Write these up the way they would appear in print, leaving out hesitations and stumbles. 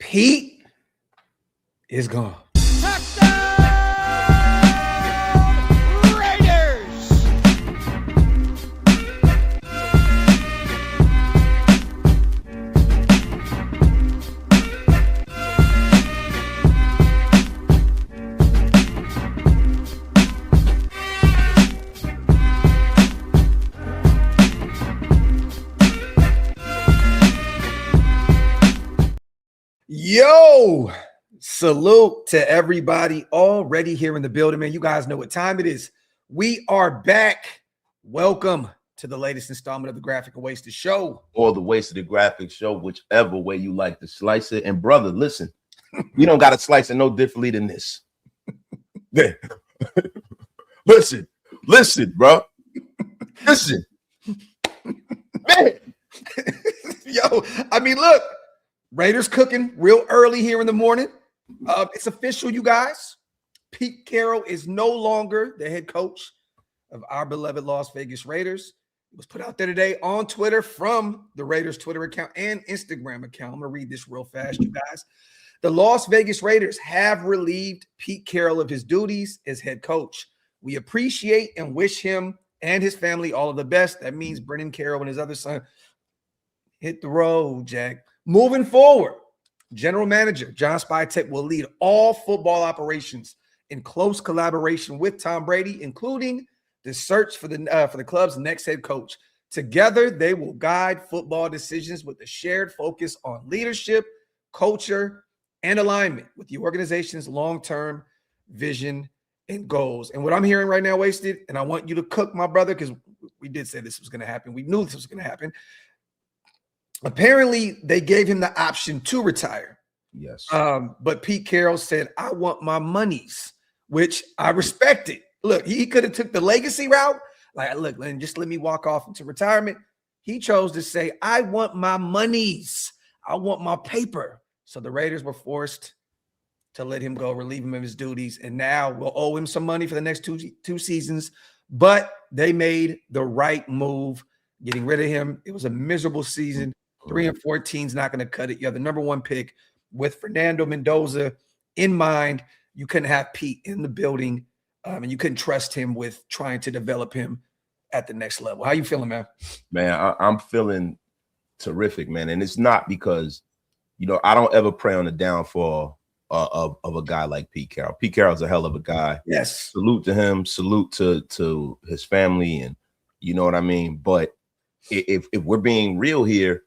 Pete is gone. Yo, salute to everybody already here in the building, man. You guys know what time it is. We are back. Welcome to the latest installment of the Graphk and Wasted Show. Or the Wasted Graphk Show, whichever way you like to slice it. And brother, listen, we don't got to slice it no differently than this. listen, bro. Listen. Man. Yo, I mean, look. Raiders cooking real early here in the morning. It's official, you guys. Pete Carroll is no longer the head coach of our beloved Las Vegas Raiders. It was put out there today on Twitter from the Raiders Twitter account and Instagram account. I'm going to read this real fast, you guys. The Las Vegas Raiders have relieved Pete Carroll of his duties as head coach. We appreciate and wish him and his family all of the best. That means Brennan Carroll and his other son hit the road, Jack. Moving forward, General Manager John Spytek will lead all football operations in close collaboration with Tom Brady, including the search for the club's next head coach. Together, they will guide football decisions with a shared focus on leadership, culture, and alignment with the organization's long-term vision and goals. And what I'm hearing right now, Wasted, and I want you to cook, my brother, because we did say this was going to happen. We knew this was going to happen. Apparently, they gave him the option to retire. Yes. But Pete Carroll said, I want my monies, which I respected. Look, he could have took the legacy route. Like, look, just let me walk off into retirement. He chose to say, I want my monies. I want my paper. So the Raiders were forced to let him go, relieve him of his duties. And now we'll owe him some money for the next two seasons. But they made the right move, getting rid of him. It was a miserable season. 3-14 is not going to cut it. You have the number one pick with Fernando Mendoza in mind. You couldn't have Pete in the building, and you couldn't trust him with trying to develop him at the next level. How you feeling, man? Man, I'm feeling terrific, man. And it's not because, I don't ever pray on the downfall of a guy like Pete Carroll. Pete Carroll's a hell of a guy. Yes. Salute to him. Salute to his family. And you know what I mean? But if we're being real here,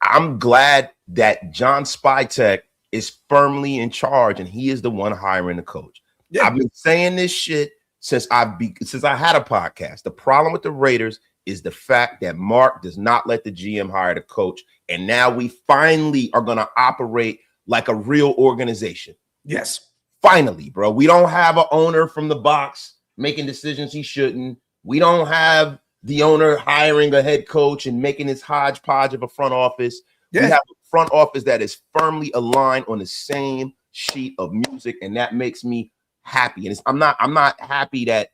I'm glad that John Spytek is firmly in charge and he is the one hiring the coach. Yeah. I've been saying this shit since I had a podcast. The problem with the Raiders is the fact that Mark does not let the GM hire the coach. And now we finally are going to operate like a real organization. Yes. Finally, bro. We don't have an owner from the box making decisions he shouldn't. We don't have the owner hiring a head coach and making this hodgepodge of a front office. Yeah. We have a front office that is firmly aligned on the same sheet of music, and that makes me happy. And I'm not happy that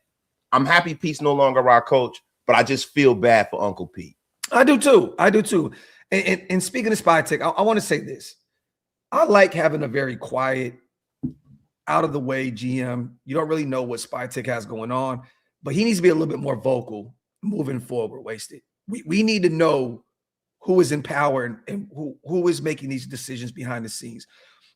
I'm happy Pete's no longer our coach, but I just feel bad for Uncle Pete. I do too. And speaking of Spytek, I want to say this. I like having a very quiet, out of the way GM. You don't really know what Spytek has going on, but he needs to be a little bit more vocal moving forward. Wasted. We need to know who is in power and who is making these decisions behind the scenes,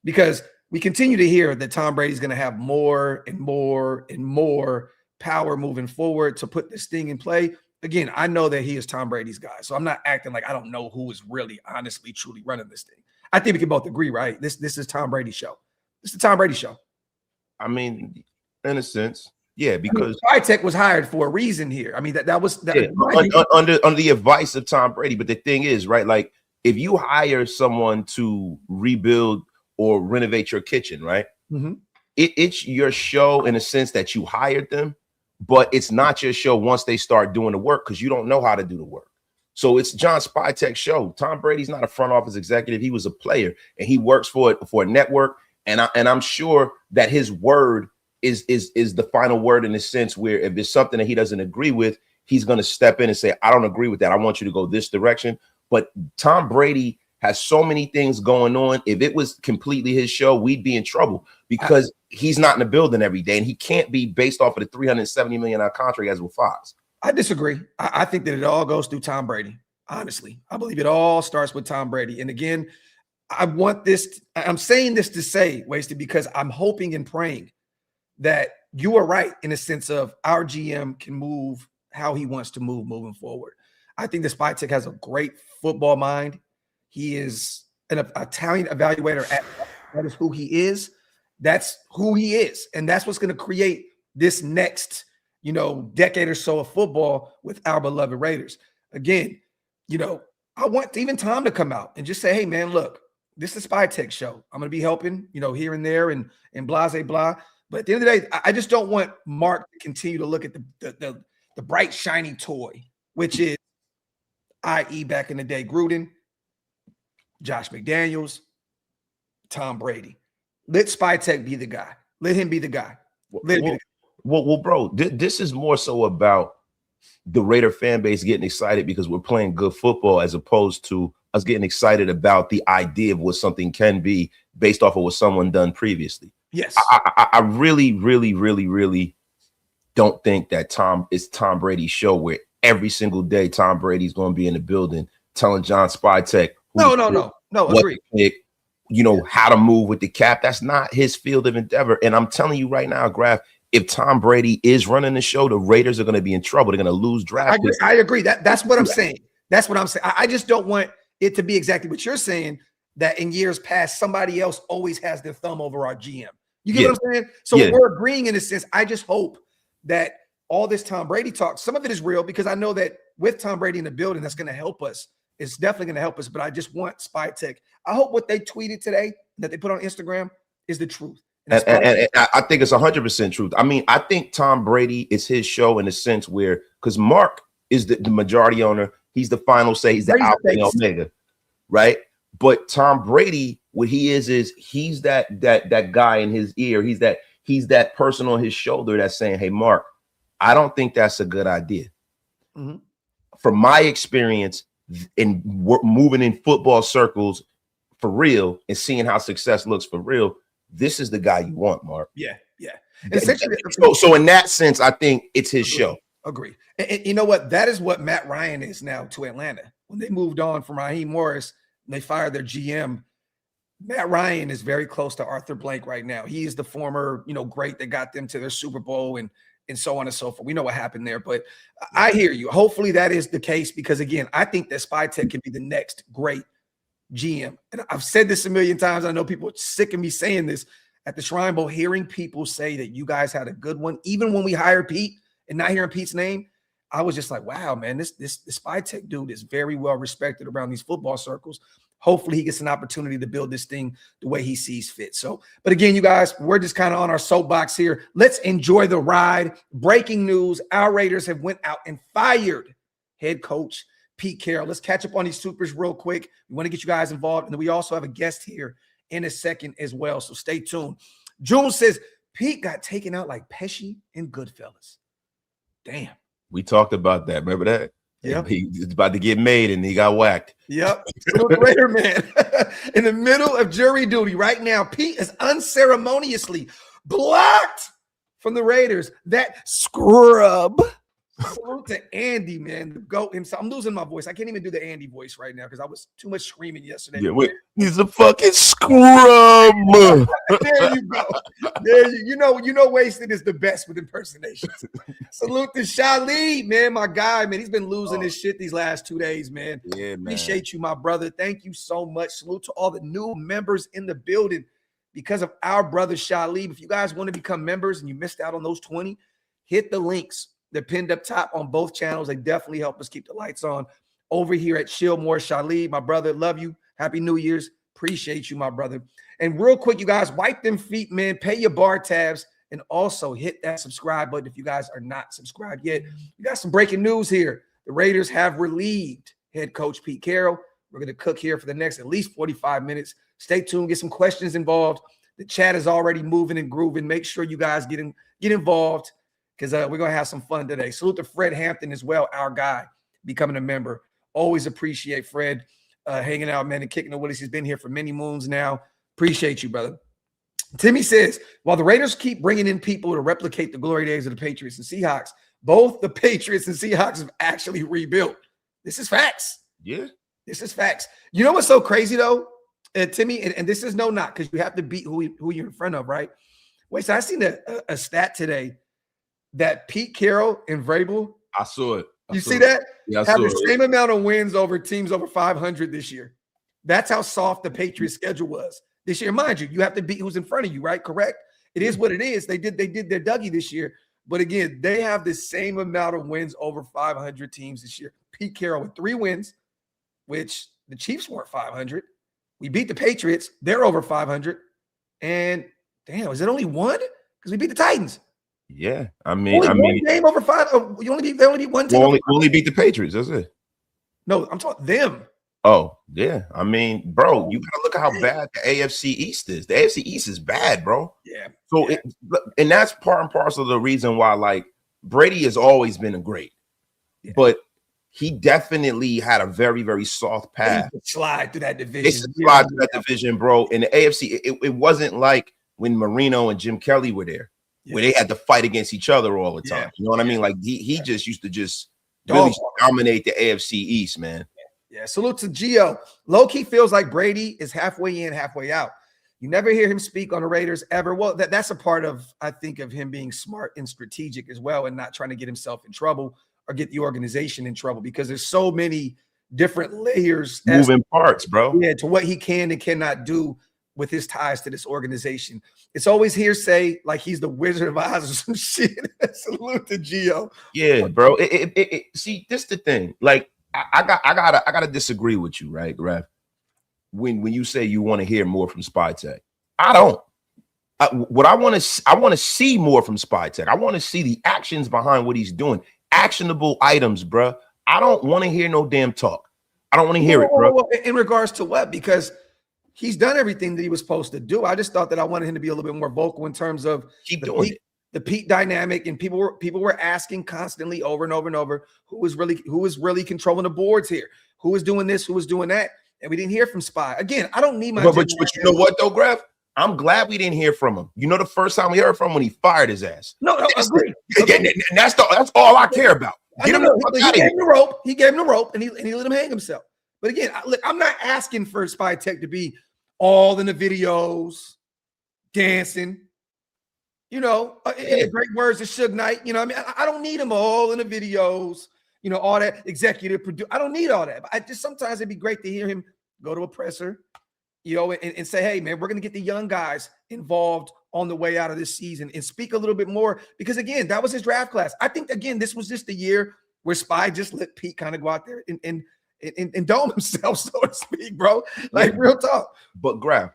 because we continue to hear that Tom Brady's going to have more and more and more power moving forward to put this thing in play. Again, I know that he is Tom Brady's guy, so I'm not acting like I don't know who is really, honestly, truly running this thing. I think we can both agree, right? This is Tom Brady's show. This is the Tom Brady show. I mean, in a sense. Yeah, because Spytek was hired for a reason here. I mean, that was under the advice of Tom Brady. But the thing is, right, like if you hire someone to rebuild or renovate your kitchen, right, it's your show in a sense that you hired them, but it's not your show once they start doing the work because you don't know how to do the work. So it's John Spytek's show. Tom Brady's not a front office executive. He was a player, and he works for a network. And I'm sure that his word is the final word in the sense where if there's something that he doesn't agree with, he's going to step in and say, I don't agree with that. I want you to go this direction. But Tom Brady has so many things going on. If it was completely his show, we'd be in trouble because he's not in the building every day, and he can't be based off of the $370 million contract he has with Fox. I disagree. I think that it all goes through Tom Brady. Honestly, I believe it all starts with Tom Brady. And again, I'm saying this to say, Wasted, because I'm hoping and praying that you are right in the sense of our GM can move how he wants to move moving forward. I think the Spy-Tech has a great football mind. He is an Italian evaluator. That is who he is. That's who he is. And that's what's going to create this next, decade or so of football with our beloved Raiders. Again, I want even Tom to come out and just say, hey, man, look, this is the Spy-Tech show. I'm going to be helping, here and there and blah, blah, blah. But at the end of the day, I just don't want Mark to continue to look at the bright, shiny toy, which is, i.e. back in the day, Gruden, Josh McDaniels, Tom Brady. Let Spy-Tech be the guy. Let him be the guy. Well, bro, this is more so about the Raider fan base getting excited because we're playing good football as opposed to us getting excited about the idea of what something can be based off of what someone done previously. Yes. I really, really, really, really don't think that it's Tom Brady's show where every single day Tom Brady's going to be in the building telling John Spy-Tech no, agree. How to move with the cap. That's not his field of endeavor. And I'm telling you right now, Graphk, if Tom Brady is running the show, the Raiders are going to be in trouble. They're going to lose draft. I agree. That's what I'm saying. That's what I'm saying. I just don't want it to be exactly what you're saying, that in years past, somebody else always has their thumb over our GM. You get what I'm saying? So we're agreeing in a sense. I just hope that all this Tom Brady talk, some of it is real because I know that with Tom Brady in the building, that's going to help us. It's definitely going to help us, but I just want Spy-Tech. I hope what they tweeted today that they put on Instagram is the truth. And I think it's 100% truth. I mean, I think Tom Brady is his show in a sense where, because Mark is the majority owner, he's the final say, he's the alpha and omega, right? But Tom Brady, what he is he's that guy in his ear. He's that person on his shoulder that's saying, hey, Mark, I don't think that's a good idea. Mm-hmm. From my experience in moving in football circles for real and seeing how success looks for real, this is the guy you want, Mark. Yeah. So in that sense, I think it's his show. Agree. And you know what? That is what Matt Ryan is now to Atlanta. When they moved on from Raheem Morris and they fired their GM, Matt Ryan is very close to Arthur Blank right now. He is the former, great that got them to their Super Bowl and so on and so forth. We know what happened there, but I hear you. Hopefully that is the case because, again, I think that Spy-Tech can be the next great GM. And I've said this a million times. I know people are sick of me saying this at the Shrine Bowl, hearing people say that you guys had a good one. Even when we hired Pete and not hearing Pete's name, I was just like, wow, man, this Spy-Tech dude is very well respected around these football circles. Hopefully he gets an opportunity to build this thing the way he sees fit. So, but again, you guys, we're just kind of on our soapbox here. Let's enjoy the ride. Breaking news, our Raiders have went out and fired head coach Pete Carroll. Let's catch up on these supers real quick. We want to get you guys involved. And then we also have a guest here in a second as well. So stay tuned. June says, Pete got taken out like Pesci in Goodfellas. Damn. We talked about that. Remember that? Yeah, he's about to get made and he got whacked. Yep. Raider man in the middle of jury duty right now. Pete is unceremoniously blocked from the Raiders. That scrub. Salute to Andy, man. The GOAT himself. I'm losing my voice. I can't even do the Andy voice right now because I was too much screaming yesterday. Yeah, he's a fucking scrub. There you go. There you know Wasted is the best with impersonations. Salute to Shalee, man, my guy, man. He's been losing his shit these last 2 days, man. Yeah, man. Appreciate you, my brother. Thank you so much. Salute to all the new members in the building because of our brother Shalee. If you guys want to become members and you missed out on those 20, hit the links. They're pinned up top on both channels. They definitely help us keep the lights on over here at Shieldmore. Shalee, my brother, love you. Happy New Year's. Appreciate you, my brother. And real quick, you guys, wipe them feet, man. Pay your bar tabs and also hit that subscribe button if you guys are not subscribed yet. We got some breaking news here. The Raiders have relieved head coach Pete Carroll. We're going to cook here for the next at least 45 minutes. Stay tuned. Get some questions involved. The chat is already moving and grooving. Make sure you guys get involved, because we're going to have some fun today. Salute to Fred Hampton as well, our guy, becoming a member. Always appreciate Fred. hanging out, man, and kicking the Willies. He's been here for many moons now. Appreciate you, brother. Timmy says, while the Raiders keep bringing in people to replicate the glory days of the Patriots and Seahawks, both the Patriots and Seahawks have actually rebuilt. This is facts. Yeah. This is facts. You know what's so crazy, though, Timmy? And this is no knock because you have to beat who you're in front of, right? Wait, so I seen a stat today that Pete Carroll and Vrabel. I saw it. You see that? Yeah, have the same amount of wins over teams over 500 this year. That's how soft the Patriots schedule was this year. Mind you, you have to beat who's in front of you, right? Correct? It is what it is. They did their Dougie this year. But again, they have the same amount of wins over 500 teams this year. Pete Carroll with 3 wins, which the Chiefs weren't 500. We beat the Patriots. They're over 500. And damn, is it only 1? Because we beat the Titans. Yeah, I mean, one game over 5. They only beat one team. Only beat the Patriots. That's it. No, I'm talking them. Oh yeah, I mean, bro, you gotta look at how bad the AFC East is. The AFC East is bad, bro. Yeah. So, and that's part and parcel of the reason why, like, Brady has always been a great, but he definitely had a very, very soft path. Slide through that division. It's slide through that division, bro. In the AFC, it wasn't like when Marino and Jim Kelly were there, where they had to fight against each other all the time. You know what I mean? Like he just used to really dominate the AFC East, man. Yeah, salute to Gio. Low-key feels like Brady is halfway in, halfway out. You never hear him speak on the Raiders ever. Well, that's a part of, I think, of him being smart and strategic as well and not trying to get himself in trouble or get the organization in trouble because there's so many different layers. Moving parts, bro. Yeah, to what he can and cannot do with his ties to this organization. It's always hearsay, like he's the Wizard of Oz or some shit. Salute to Gio. Yeah, bro. See, this the thing. Like, I gotta disagree with you, right, Graphk? When you say you want to hear more from Spy Tech, I don't. I want to see more from Spy Tech. I want to see the actions behind what he's doing, actionable items, bro. I don't want to hear no damn talk. I don't want to hear it, bro. In regards to what? Because he's done everything that he was supposed to do. I just thought that I wanted him to be a little bit more vocal in terms of the Pete dynamic, and people were asking constantly over and over and over who was really controlling the boards here, who was doing this, who was doing that, and we didn't hear from Spy. Again, I don't need my. But you know what though, Graphk? I'm glad we didn't hear from him. You know, the first time we heard from him when he fired his ass. No, agree. And that's all I care about. He gave him the rope, and he let him hang himself. But again, look, I'm not asking for Spy Tech to be all in the videos, dancing. You know, in the great words of Suge Knight, you know what I mean? I don't need them all in the videos, you know, all that executive produce. I don't need all that. But sometimes it'd be great to hear him go to a presser, you know, and say, hey, man, we're going to get the young guys involved on the way out of this season and speak a little bit more. Because, again, that was his draft class. I think, again, this was just the year where Spy just let Pete kind of go out there and dome himself, so to speak, bro. Like, real talk. But, Graphk,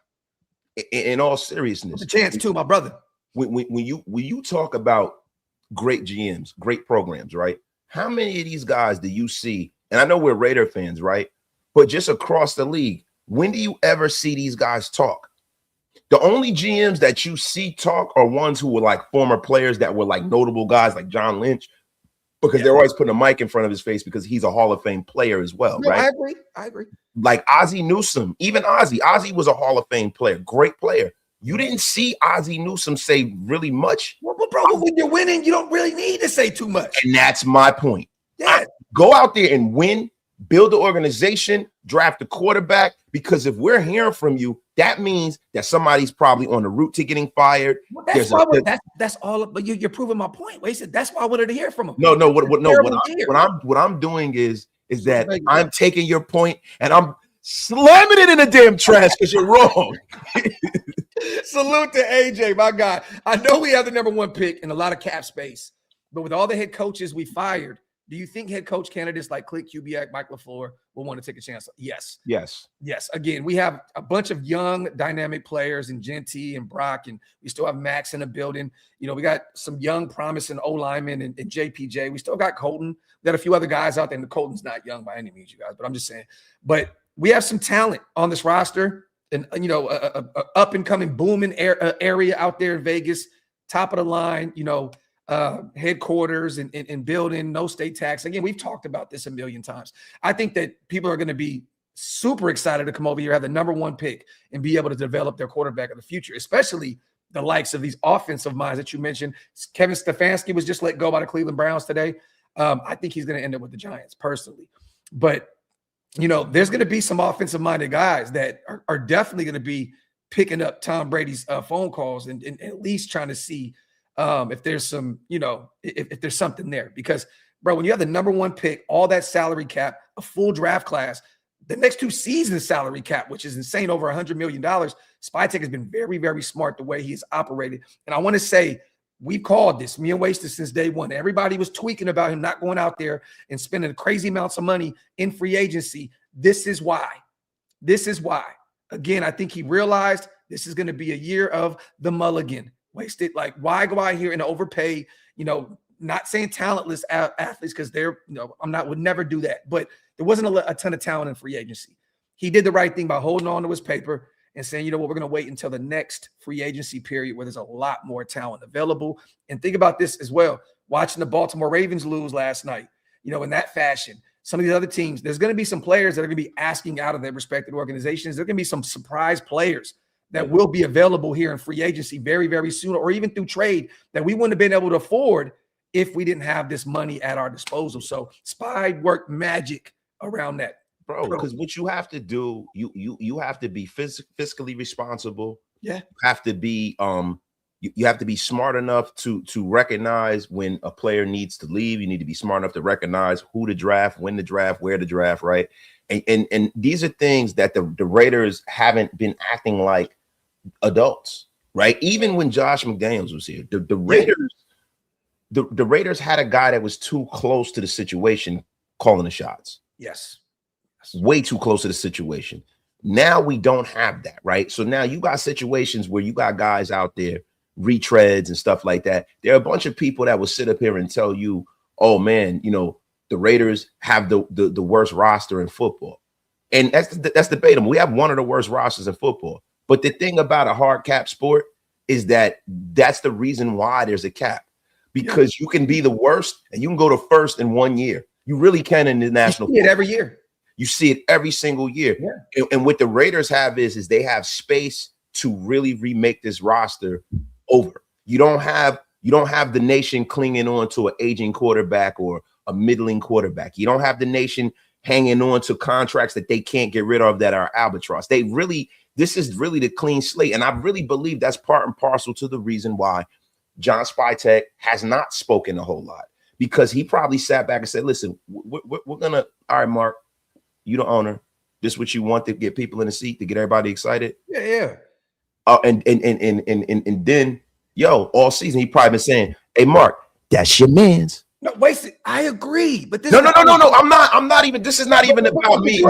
in all seriousness. A chance, too, my brother. When you talk about great GMs, great programs, right? How many of these guys do you see? And I know we're Raider fans, right? But just across the league, when do you ever see these guys talk? The only GMs that you see talk are ones who were like former players that were like notable guys like John Lynch, because they're always putting a mic in front of his face because he's a Hall of Fame player as well, right? I agree. Like Ozzie Newsome, even Ozzie was a Hall of Fame player, great player. You didn't see Ozzie Newsome say really much. Well, bro, when you're winning, you don't really need to say too much. And that's my point. Yeah. Go out there and win, build the organization, draft a quarterback, because if we're hearing from you, that means that somebody's probably on the route to getting fired. Well, that's all. But you're proving my point. Wait, that's why I wanted to hear from him. What I'm doing is that I'm taking your point and I'm slamming it in the damn trash because you're wrong. Salute to AJ, my guy. I know we have the #1 pick and a lot of cap space, but with all the head coaches we fired, do you think head coach candidates like Click, Kubiak, Mike LaFleur will want to take a chance? Yes. Again, we have a bunch of young, dynamic players in Genty and Brock, and we still have Max in the building. You know, we got some young, promising O-linemen and JPJ. We still got Colton. We got a few other guys out there, and Colton's not young by any means, you guys, but I'm just saying. But we have some talent on this roster. And, you know, a up-and-coming booming area out there in Vegas, top of the line, you know, headquarters and building, no state tax. Again, we've talked about this a million times. I think that people are going to be super excited to come over here, have the #1 pick, and be able to develop their quarterback of the future, especially the likes of these offensive minds that you mentioned. Kevin Stefanski was just let go by the Cleveland Browns today. I think he's going to end up with the Giants personally. But, there's going to be some offensive-minded guys that are definitely going to be picking up Tom Brady's phone calls and at least trying to see if there's some, if there's something there. Because, bro, when you have the #1 pick, all that salary cap, a full draft class, the next 2 seasons salary cap, which is insane, over $100 million. Spytek has been very, very smart the way he's operated. And I want to say, we've called this, me and Wasted, since day one. Everybody was tweaking about him not going out there and spending crazy amounts of money in free agency. This is why. This is why. Again, I think he realized this is going to be a year of the mulligan. Wasted. Like, why go out here and overpay, not saying talentless athletes, because they're, would never do that. But there wasn't a ton of talent in free agency. He did the right thing by holding on to his paper and saying, we're going to wait until the next free agency period where there's a lot more talent available. And think about this as well. Watching the Baltimore Ravens lose last night, in that fashion. Some of these other teams, there's going to be some players that are going to be asking out of their respective organizations. There are going to be some surprise players that will be available here in free agency very, very soon, or even through trade that we wouldn't have been able to afford if we didn't have this money at our disposal. So Spy worked magic around that. Bro, because what you have to do, you have to be fiscally responsible. Yeah. You have to be you have to be smart enough to recognize when a player needs to leave. You need to be smart enough to recognize who to draft, when to draft, where to draft, right? And these are things that the Raiders haven't been acting like adults, right? Even when Josh McDaniels was here, the Raiders had a guy that was too close to the situation calling the shots. Yes. Way too close to the situation. Now we don't have that, right? So now you got situations where you got guys out there, retreads and stuff like that. There are a bunch of people that will sit up here and tell you, oh man, the Raiders have the worst roster in football. And that's debatable. We have one of the worst rosters in football. But the thing about a hard cap sport is that's the reason why there's a cap. Because you can be the worst and you can go to first in 1 year. You really can in the national football. Every year. You see it every single year. Yeah. And what the Raiders have is they have space to really remake this roster over. You don't have the nation clinging on to an aging quarterback or a middling quarterback. You don't have the nation hanging on to contracts that they can't get rid of that are albatross. This is really the clean slate. And I really believe that's part and parcel to the reason why John Spytek has not spoken a whole lot, because he probably sat back and said, listen, we're going to, all right, Mark, you the owner. This is what you want to get people in the seat, to get everybody excited. Yeah. And then, all season he probably been saying, hey, Mark, that's your man's. No, Wasted. I agree, but this no. I'm not even. This is not even about me.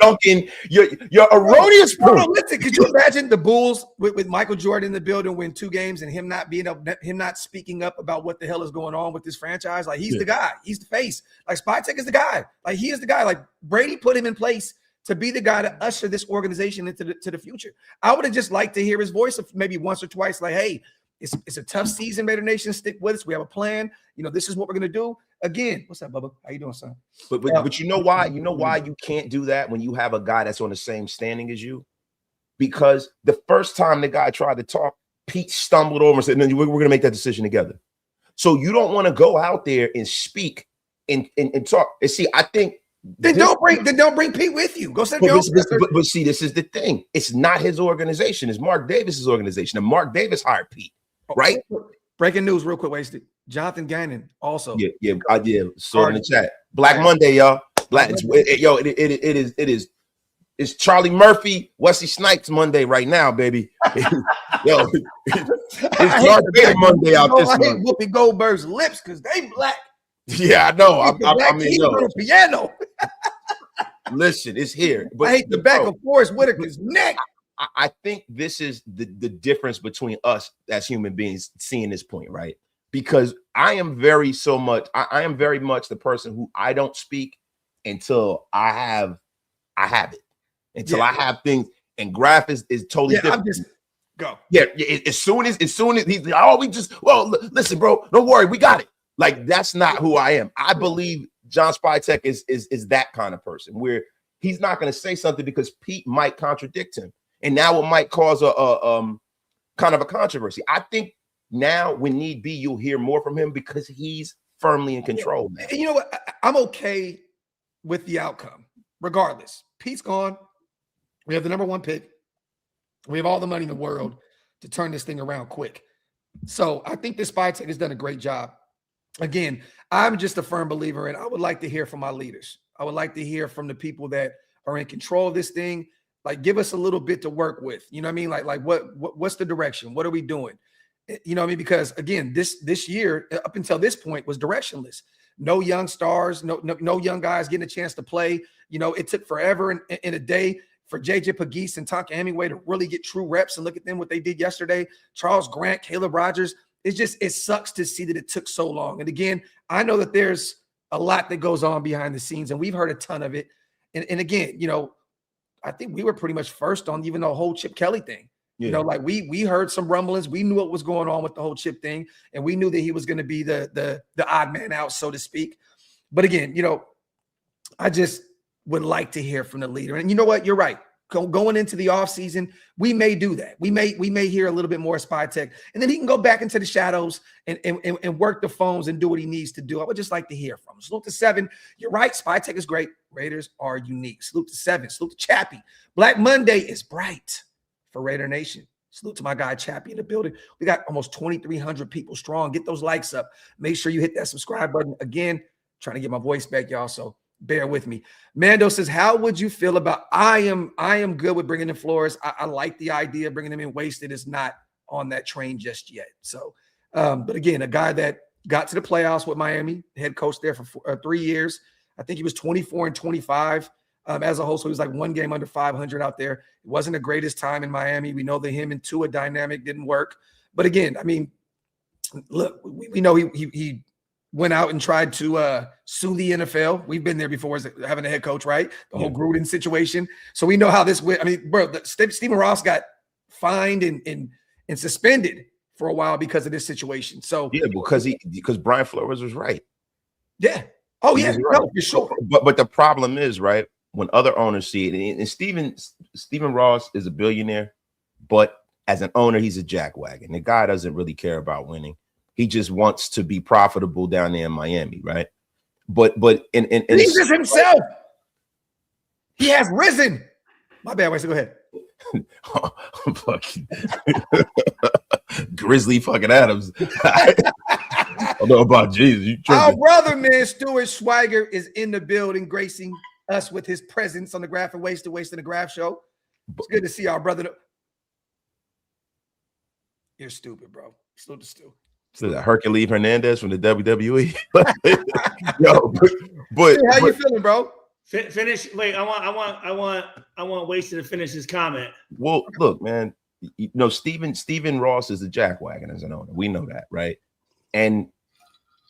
Dunking your erroneous point. No, listen. Could you imagine the Bulls with Michael Jordan in the building, win 2 games, and him not speaking up about what the hell is going on with this franchise? Like, he's the guy. He's the face. Like, Spytek is the guy. Like, he is the guy. Like, Brady put him in place to be the guy to usher this organization into the future. I would have just liked to hear his voice maybe once or twice. Like, hey, it's a tough season, Raider Nation. Stick with us. We have a plan. This is what we're gonna do. Again, what's up, Bubba? How you doing, son? But you know why? You know why you can't do that when you have a guy that's on the same standing as you? Because the first time the guy tried to talk, Pete stumbled over and said, "No, we're gonna make that decision together." So you don't want to go out there and speak and talk. And see, I think don't bring Pete with you. Go sit down. But see, this is the thing. It's not his organization. It's Mark Davis's organization, and Mark Davis hired Pete. Right. Breaking news, real quick, Wasted. Jonathan Gannon also. Yeah. I did. Saw in the chat. Black Monday, y'all. It's Charlie Murphy, Wesley Snipes Monday right now, baby. It's Darth Vader Monday out this month. I hate Whoopi Goldberg's lips because they black. Yeah, I know. I mean, piano. Listen, it's here. But I hate the back of Forrest Whitaker's neck. I think this is the difference between us as human beings seeing this point, right? Because I am very much the person who I don't speak until I have it. Until I have things, and Graphk is totally different. Go. Yeah, as soon as he's like, listen, bro, don't worry, we got it. Like, that's not who I am. I believe John Spytek is that kind of person where he's not going to say something because Pete might contradict him, and now it might cause a kind of a controversy. I think now, when need be, you'll hear more from him because he's firmly in control now. You know what? I'm okay with the outcome, regardless. Pete's gone. We have the #1 pick. We have all the money in the world to turn this thing around quick. So I think this Spy Tech has done a great job. Again, I'm just a firm believer, and I would like to hear from my leaders. I would like to hear from the people that are in control of this thing. Like, give us a little bit to work with. You know what I mean? Like what's the direction? What are we doing? You know what I mean? Because again, this year up until this point was directionless. No young stars, no young guys getting a chance to play. You know, it took forever in a day for JJ Pegues and Tonka Hemingway to really get true reps, and look at them, what they did yesterday. Charles Grant, Caleb Rogers. It sucks to see that it took so long. And again, I know that there's a lot that goes on behind the scenes, and we've heard a ton of it. And again, you know, I think we were pretty much first on even the whole Chip Kelly thing. Yeah. You know, like we heard some rumblings. We knew what was going on with the whole Chip thing, and we knew that he was going to be the odd man out, so to speak. But again, you know, I just would like to hear from the leader. And you know what? You're right. Going into the offseason, we may do that. We may hear a little bit more Spy Tech, and then he can go back into the shadows and work the phones and do what he needs to do. I would just like to hear from him. Salute to 7. You're right. Spy Tech is great. Raiders are unique. Salute to 7. Salute to Chappie. Black Monday is bright for Raider Nation. Salute to my guy Chappie in the building. We got almost 2,300 people strong. Get those likes up. Make sure you hit that subscribe button. Again, trying to get my voice back, y'all, so bear with me. Mando says, how would you feel about I am good with bringing in Flores. I like the idea of bringing him in. Wasted is not on that train just yet. So, but again, a guy that got to the playoffs with Miami, head coach there for 3 years. I think he was 24-25 as a whole. So he was like one game under 500 out there. It wasn't the greatest time in Miami. We know that him and Tua dynamic didn't work. But again, I mean, look, we know he went out and tried to sue the NFL. We've been there before as having a head coach, right? The whole Gruden situation. So we know how this went. I mean, bro, Stephen Ross got fined and suspended for a while because of this situation. So yeah, because Brian Flores was right. Yeah. Oh yeah, right. No, for sure. But the problem is, right, when other owners see it, and Stephen Ross is a billionaire, but as an owner, he's a jackwagon. The guy doesn't really care about winning. He just wants to be profitable down there in Miami, right? But he's just himself. He has risen. My bad. Wait, so go ahead. Grizzly fucking Adams. I don't know about Jesus. Our brother, man, Stuart Schweiger is in the building, gracing us with his presence on the Graphk and Waste in the Graphk show. It's good to see our brother. You're stupid, bro. Salute to Stu. Hercules Hernandez from the WWE. Yo, but how you feeling, bro? Finish. Wait, I want Wasted to finish his comment. Well, look, man. You know, Stephen Ross is a jackwagon as an owner. We know that, right? And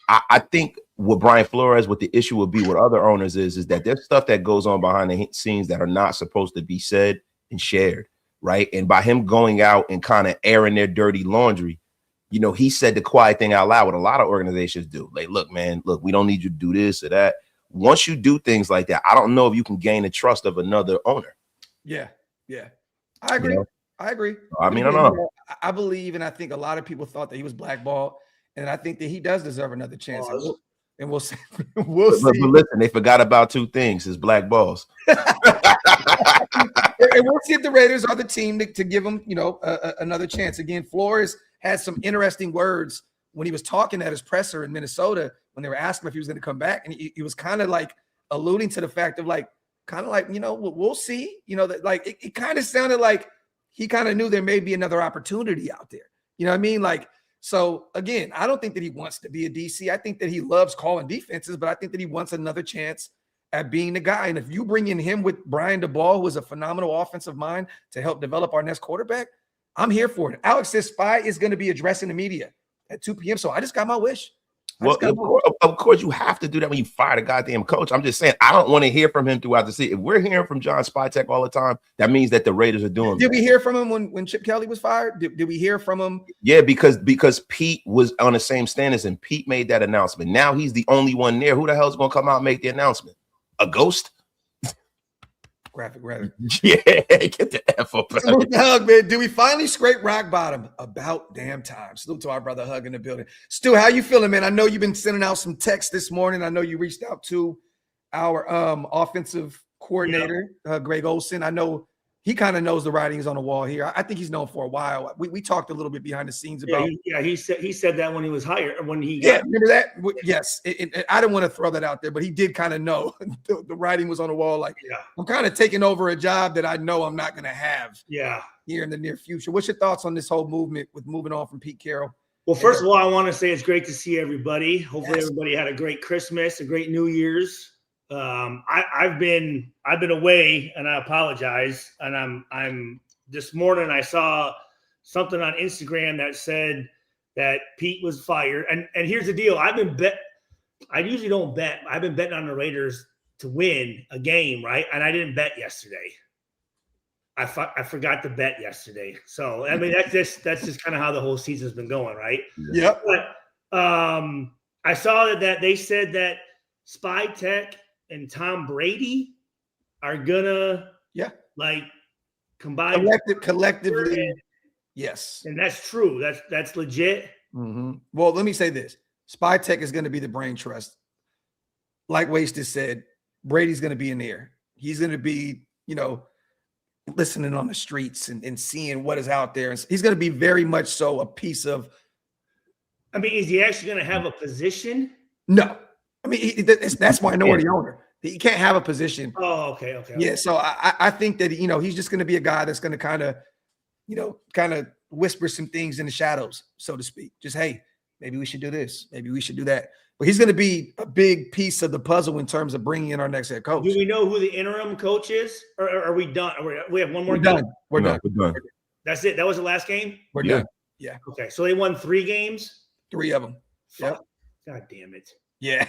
I think with Brian Flores, what the issue would be with other owners is that there's stuff that goes on behind the scenes that are not supposed to be said and shared, right? And by him going out and kind of airing their dirty laundry, you know, he said the quiet thing out loud, what a lot of organizations do. Like, look, man, look, we don't need you to do this or that. Once you do things like that, I don't know if you can gain the trust of another owner. Yeah. I agree. You know? I agree. I mean, I don't know. I believe, and I think a lot of people thought that he was blackballed, and I think that he does deserve another chance. And we'll see. We'll see. But listen, they forgot about two things: his black balls. And we'll see if the Raiders are the team to give him, you know, another chance. Again, Flores had some interesting words when he was talking at his presser in Minnesota when they were asking him if he was going to come back, and he was kind of like alluding to the fact of like, you know, we'll see. You know, that like it kind of sounded like he kind of knew there may be another opportunity out there. You know what I mean? Like, so again, I don't think that he wants to be a DC. I think that he loves calling defenses, but I think that he wants another chance at being the guy. And if you bring in him with Brian DeBall, who is a phenomenal offensive mind to help develop our next quarterback, I'm here for it. Alex says Spy is going to be addressing the media at 2 p.m. So I just got my wish. Well, of course, you have to do that when you fire the goddamn coach. I'm just saying, I don't want to hear from him throughout the season. If we're hearing from John Spy Tech all the time, that means that the Raiders are doing. Did we hear from him when Chip Kelly was fired? Did we hear from him? Yeah, because Pete was on the same standards and Pete made that announcement. Now he's the only one there. Who the hell is going to come out and make the announcement? A ghost? Graphk, rather. Yeah, get the F up. Salute to Hug, man. Do we finally scrape rock bottom? About damn time. Salute to our brother Hug in the building. Stu, how you feeling, man? I know you've been sending out some texts this morning. I know you reached out to our offensive coordinator, Greg Olson. I know he kind of knows the writings on the wall here. I think he's known for a while. We talked a little bit behind the scenes about. He said that when he was hired, when he remember that? Yes, I didn't want to throw that out there, but he did kind of know the writing was on the wall. Like, I'm kind of taking over a job that I know I'm not going to have. Here in the near future. What's your thoughts on this whole movement with moving on from Pete Carroll? Well, first of all, I want to say it's great to see everybody. Hopefully, everybody had a great Christmas, a great New Year's. I've been away, and I apologize. And I'm this morning I saw something on Instagram that said that Pete was fired. And here's the deal: I usually don't bet. I've been betting on the Raiders to win a game, right? And I didn't bet yesterday. I forgot to bet yesterday. So I mean that's just kind of how the whole season's been going, right? Yep. But I saw that they said that Spy Tech and Tom Brady are gonna like combine collectively. Yes. And that's true. That's legit. Mm-hmm. Well, let me say this. Spy Tech is going to be the brain trust. Like Wasted said, Brady's going to be in there. He's going to be, listening on the streets and seeing what is out there. He's going to be very much so a piece of. I mean, is he actually going to have a position? No. I mean, that's minority owner. He can't have a position. Oh, okay. Yeah, so I think that, he's just going to be a guy that's going to kind of whisper some things in the shadows, so to speak. Just, hey, maybe we should do this. Maybe we should do that. But he's going to be a big piece of the puzzle in terms of bringing in our next head coach. Do we know who the interim coach is? Or are we done? We have one more game? We're done. That's it? That was the last game? We're done. Yeah. Okay, so they won 3 games? 3 of them. Yeah. God damn it. Yeah.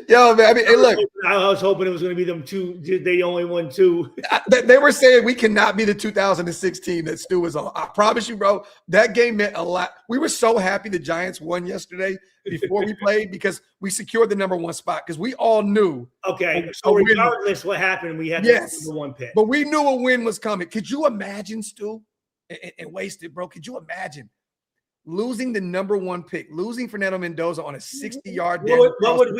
Yo, man. I mean, hey, look. I was hoping it was going to be them 2. They only won 2. They were saying we cannot be the 2016 that Stu was on. I promise you, bro, that game meant a lot. We were so happy the Giants won yesterday before we played because we secured the #1 spot because we all knew. Okay, so regardless what happened, we had the #1 pick. But we knew a win was coming. Could you imagine, Stu, and Wasted, bro? Could you imagine losing the #1 pick, losing Fernando Mendoza on a 60-yard dash? What would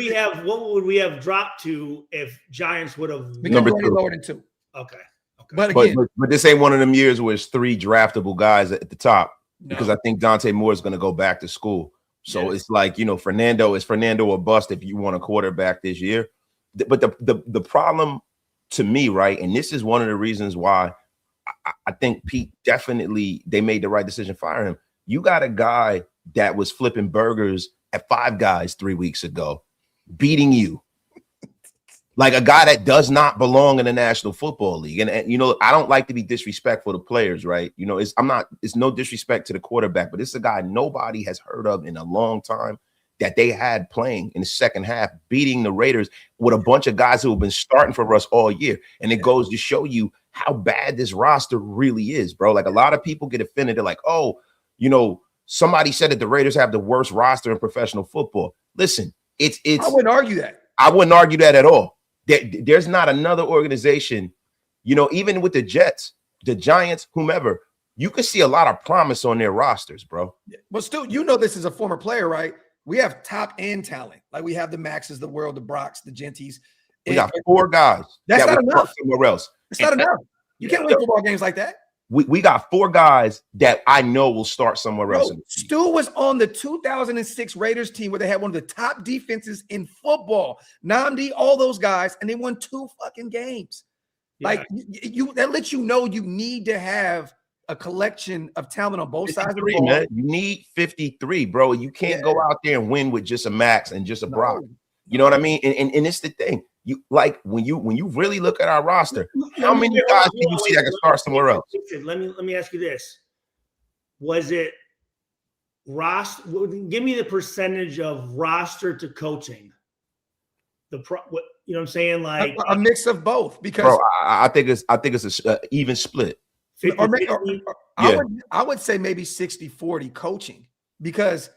we have dropped to if Giants would have number 2 lower than 2? Okay. But this ain't one of them years where it's 3 draftable guys at the top because I think Dante Moore is going to go back to school. So it's like, Fernando or bust if you want a quarterback this year. But the problem to me, right, and this is one of the reasons why I think Pete definitely they made the right decision firing him. You got a guy that was flipping burgers at Five Guys 3 weeks ago, beating you. Like a guy that does not belong in the National Football League. And I don't like to be disrespectful to players, right? It's no disrespect to the quarterback, but it's a guy nobody has heard of in a long time that they had playing in the second half, beating the Raiders with a bunch of guys who have been starting for us all year. And it goes to show you how bad this roster really is, bro. Like a lot of people get offended. They're like, oh, somebody said that the Raiders have the worst roster in professional football. Listen, it's. I wouldn't argue that. I wouldn't argue that at all. There's not another organization, even with the Jets, the Giants, whomever, you can see a lot of promise on their rosters, bro. But still, this is a former player, right? We have top end talent. Like we have the Maxes, the World, the Brocks, the Genties. We got 4 guys. That's not enough. Somewhere else. It's not enough. You can't win football games like that. We got 4 guys that I know will start somewhere else. Stu was on the 2006 Raiders team where they had one of the top defenses in football. Namdi, all those guys, and they won 2 fucking games. Yeah. Like that lets you know you need to have a collection of talent on both sides of the ball. Man. You need 53, bro. You can't go out there and win with just a Max and just a Brock. You know what I mean? And it's the thing. You like when you really look at our roster, how many guys do you see that can start somewhere else? Let me ask you this: was it roster? Give me the percentage of roster to coaching. You know what I'm saying? Like a mix of both. Because bro, I think it's an even split. 50, or maybe, I would say maybe 60-40 coaching because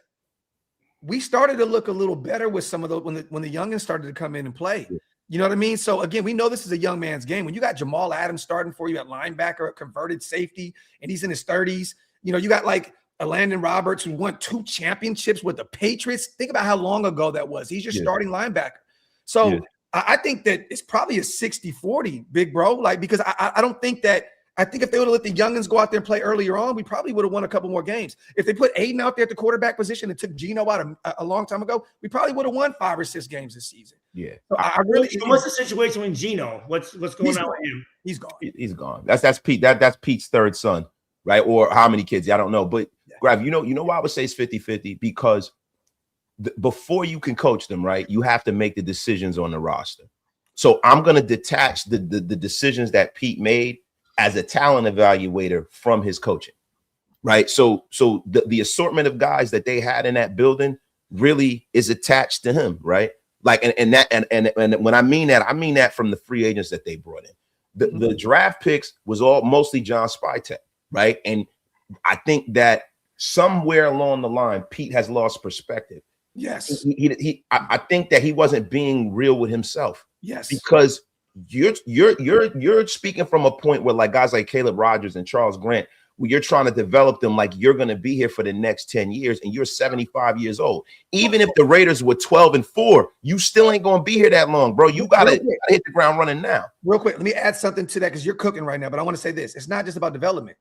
we started to look a little better with some of those when the youngins started to come in and play. You know what I mean? So again, we know this is a young man's game. When you got Jamal Adams starting for you at linebacker, a converted safety, and he's in his 30s, you know, you got like a Landon Roberts who won 2 championships with the Patriots. Think about how long ago that was. He's your starting linebacker. So I think that it's probably a 60-40, big bro. Like, because I don't think that, I think if they would have let the youngins go out there and play earlier on, we probably would have won a couple more games. If they put Aiden out there at the quarterback position and took Geno out a long time ago, we probably would have won 5 or 6 games this season. Yeah. So I really. So what's the situation with Geno? What's going on with him? He's gone. He's gone. That's Pete. That's Pete's third son, right? Or how many kids? I don't know. But Graphk, you know why I would say it's 50-50? Because before you can coach them, right, you have to make the decisions on the roster. So I'm going to detach the decisions that Pete made as a talent evaluator from his coaching, right? So the assortment of guys that they had in that building really is attached to him, right? Like, and when I mean that from the free agents that they brought in. The draft picks was mostly John Spytek, right? And I think that somewhere along the line, Pete has lost perspective. Yes. I think that he wasn't being real with himself. Yes. Because you're speaking from a point where like guys like Caleb Rogers and Charles Grant, where you're trying to develop them like you're going to be here for the next 10 years and you're 75 years old. Even if the Raiders were 12-4, you still ain't going to be here that long, bro. You got to hit the ground running now. Real quick, let me add something to that because you're cooking right now, but I want to say this. It's not just about development.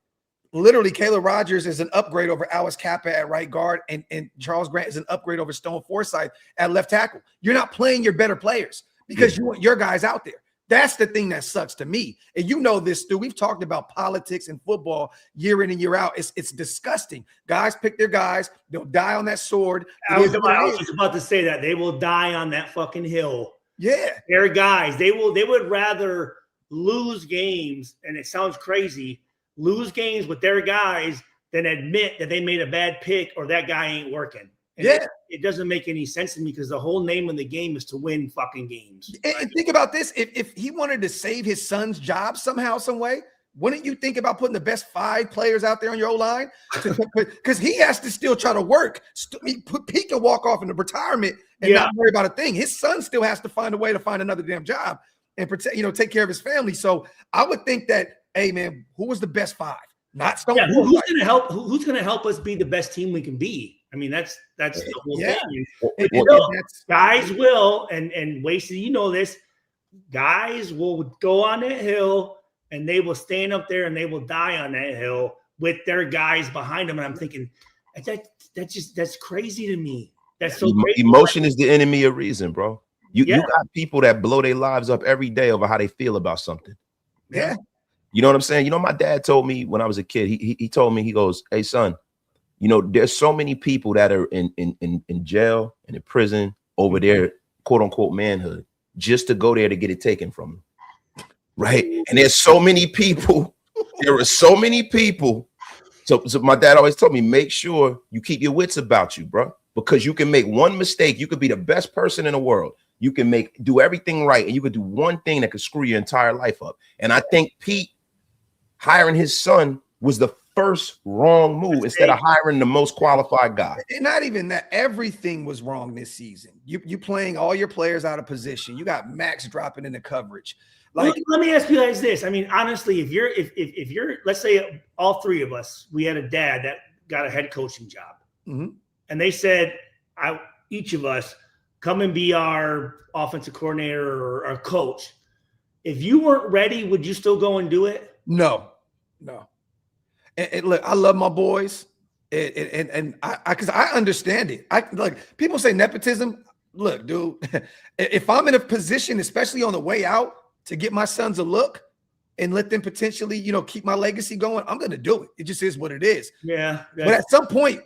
Literally, Caleb Rogers is an upgrade over Alice Kappa at right guard, and Charles Grant is an upgrade over Stone Forsythe at left tackle. You're not playing your better players because you want your guys out there. That's the thing that sucks to me. And you know this, Stu. We've talked about politics and football year in and year out. It's disgusting. Guys pick their guys. They'll die on that sword. I was just about to say that. They will die on that fucking hill. Yeah. They're guys. They would rather lose games, and it sounds crazy, lose games with their guys than admit that they made a bad pick or that guy ain't working. And it doesn't make any sense to me because the whole name of the game is to win fucking games. And think about this. If he wanted to save his son's job somehow, some way, wouldn't you think about putting the best 5 players out there on your O-line? Because he has to still try to work. He can walk off into retirement and not worry about a thing. His son still has to find a way to find another damn job and protect, take care of his family. So I would think that, hey man, who was the best 5? Not Stone. Who's going to help? Who's going to help us be the best team we can be? I mean, that's the whole thing. Guys will, and Wasted, you know this, guys will go on that hill and they will stand up there and they will die on that hill with their guys behind them. And I'm thinking, that's crazy to me. That's so crazy. Emotion is the enemy of reason, bro. You got people that blow their lives up every day over how they feel about something. Yeah. You know what I'm saying? My dad told me when I was a kid, he told me, he goes, hey, son, there's so many people that are in jail and in prison over their quote unquote manhood just to go there to get it taken from them. Right. And there's so many people. There are so many people. So my dad always told me, make sure you keep your wits about you, bro, because you can make one mistake. You could be the best person in the world. You can do everything right. And you could do one thing that could screw your entire life up. And I think Pete hiring his son was the first wrong move instead of hiring the most qualified guy. And not even that. Everything was wrong this season. You playing all your players out of position. You got Max dropping into coverage. Like, let me ask you guys this. I mean, honestly, if you're, let's say all 3 of us, we had a dad that got a head coaching job, and they said, each of us come and be our offensive coordinator or our coach. If you weren't ready, would you still go and do it? No. And look, I love my boys, and because I understand it. Like people say nepotism. Look, dude, if I'm in a position, especially on the way out, to get my sons a look and let them potentially, keep my legacy going, I'm gonna do it. It just is what it is. Yeah. But at some point,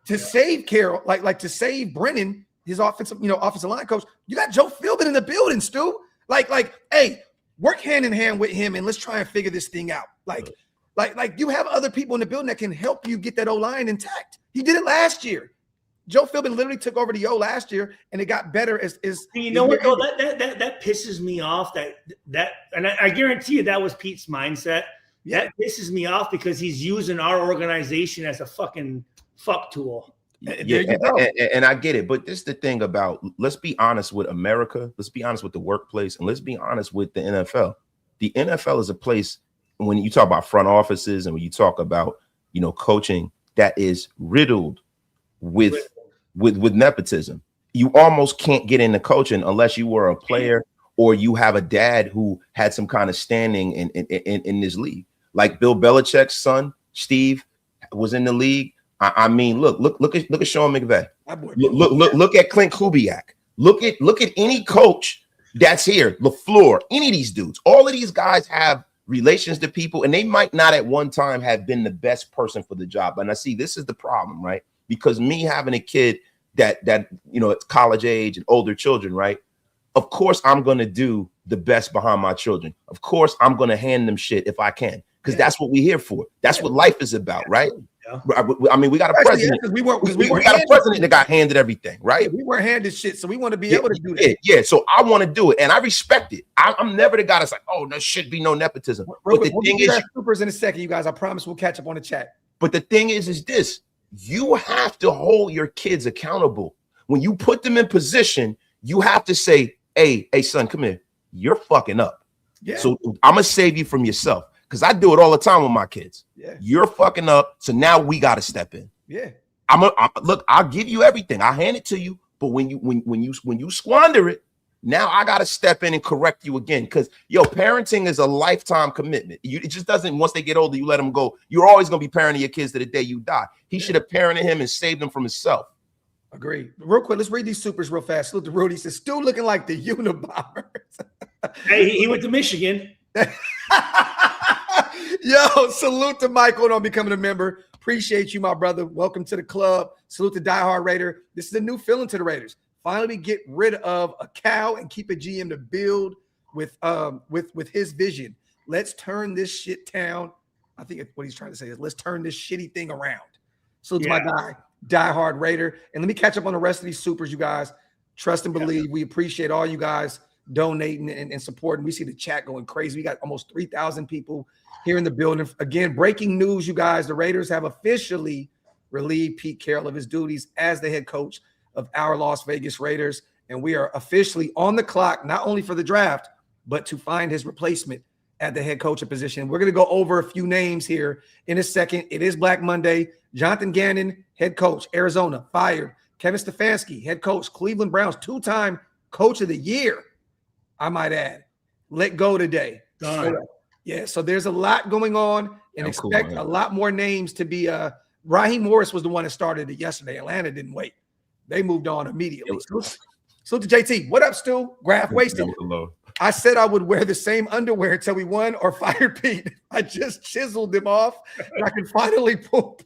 to save Carroll, like to save Brennan, his offensive line coach, you got Joe Philbin in the building, Stu. Like, hey, work hand in hand with him and let's try and figure this thing out. Like you have other people in the building that can help you get that O-line intact. He did it last year. Joe Philbin literally took over the O last year, and it got better as you know what though, that pisses me off. That and I guarantee you that was Pete's mindset. Yeah. That pisses me off because he's using our organization as a fucking fuck tool. Yeah, and I get it, but this is the thing about, let's be honest with America, let's be honest with the workplace, and let's be honest with the NFL. The NFL is a place, when you talk about front offices and when you talk about, coaching, that is riddled with nepotism. You almost can't get into coaching unless you were a player or you have a dad who had some kind of standing in this league. Like Bill Belichick's son, Steve, was in the league. I mean, look at Sean McVay. Look at Clint Kubiak. Look at any coach that's here, LaFleur, any of these dudes. All of these guys have relations to people, and they might not at one time have been the best person for the job. And I see this is the problem, right? Because me having a kid that it's college age and older children, right? Of course, I'm going to do the best behind my children. Of course, I'm going to hand them shit if I can, because that's what we're here for. That's what life is about, right? Yeah. I mean, we got a president. We got a president that got handed everything, right? We weren't handed shit, so we want to be able to do that. Yeah, so I want to do it, and I respect it. I'm never the guy that's like, oh, there should be no nepotism. But the thing is, supers in a second, you guys. I promise we'll catch up on the chat. But the thing is this: you have to hold your kids accountable. When you put them in position, you have to say, hey, son, come here. You're fucking up. Yeah. So I'm gonna save you from yourself. Because I do it all the time with my kids. Yeah. You're fucking up. So now we got to step in. Yeah. Look, I'll give you everything. I'll hand it to you. But when you squander it, now I got to step in and correct you again. Because parenting is a lifetime commitment. It just doesn't, once they get older, you let them go. You're always going to be parenting your kids to the day you die. He should have parented him and saved him from himself. Agreed. Real quick, let's read these supers real fast. Salute to Rudy. Says, still looking like the Unabombers. Hey, he went to Michigan. Yo, salute to Michael on becoming a member. Appreciate you, my brother. Welcome to the club. Salute to Diehard Raider. This is a new feeling to the Raiders. Finally get rid of a cow and keep a GM to build with his vision. Let's turn this shit town. I think what he's trying to say is let's turn this shitty thing around. Salute to my guy, Diehard Raider. And let me catch up on the rest of these supers, you guys. Trust and believe. We appreciate all you guys donating and supporting. We see the chat going crazy. We got almost 3,000 people here in the building. Again, breaking news, you guys. The Raiders have officially relieved Pete Carroll of his duties as the head coach of our Las Vegas Raiders. And we are officially on the clock, not only for the draft, but to find his replacement at the head coaching position. We're going to go over a few names here in a second. It is Black Monday. Jonathan Gannon, head coach, Arizona, fired. Kevin Stefanski, head coach, Cleveland Browns, two-time coach of the year, I might add, let go today. So there's a lot going on, and expect a lot more names to be. Raheem Morris was the one that started it yesterday. Atlanta didn't wait. They moved on immediately. So to JT, what up, Stu? Graphk wasted. I said I would wear the same underwear until we won or fired Pete. I just chiseled them off, and I can finally poop.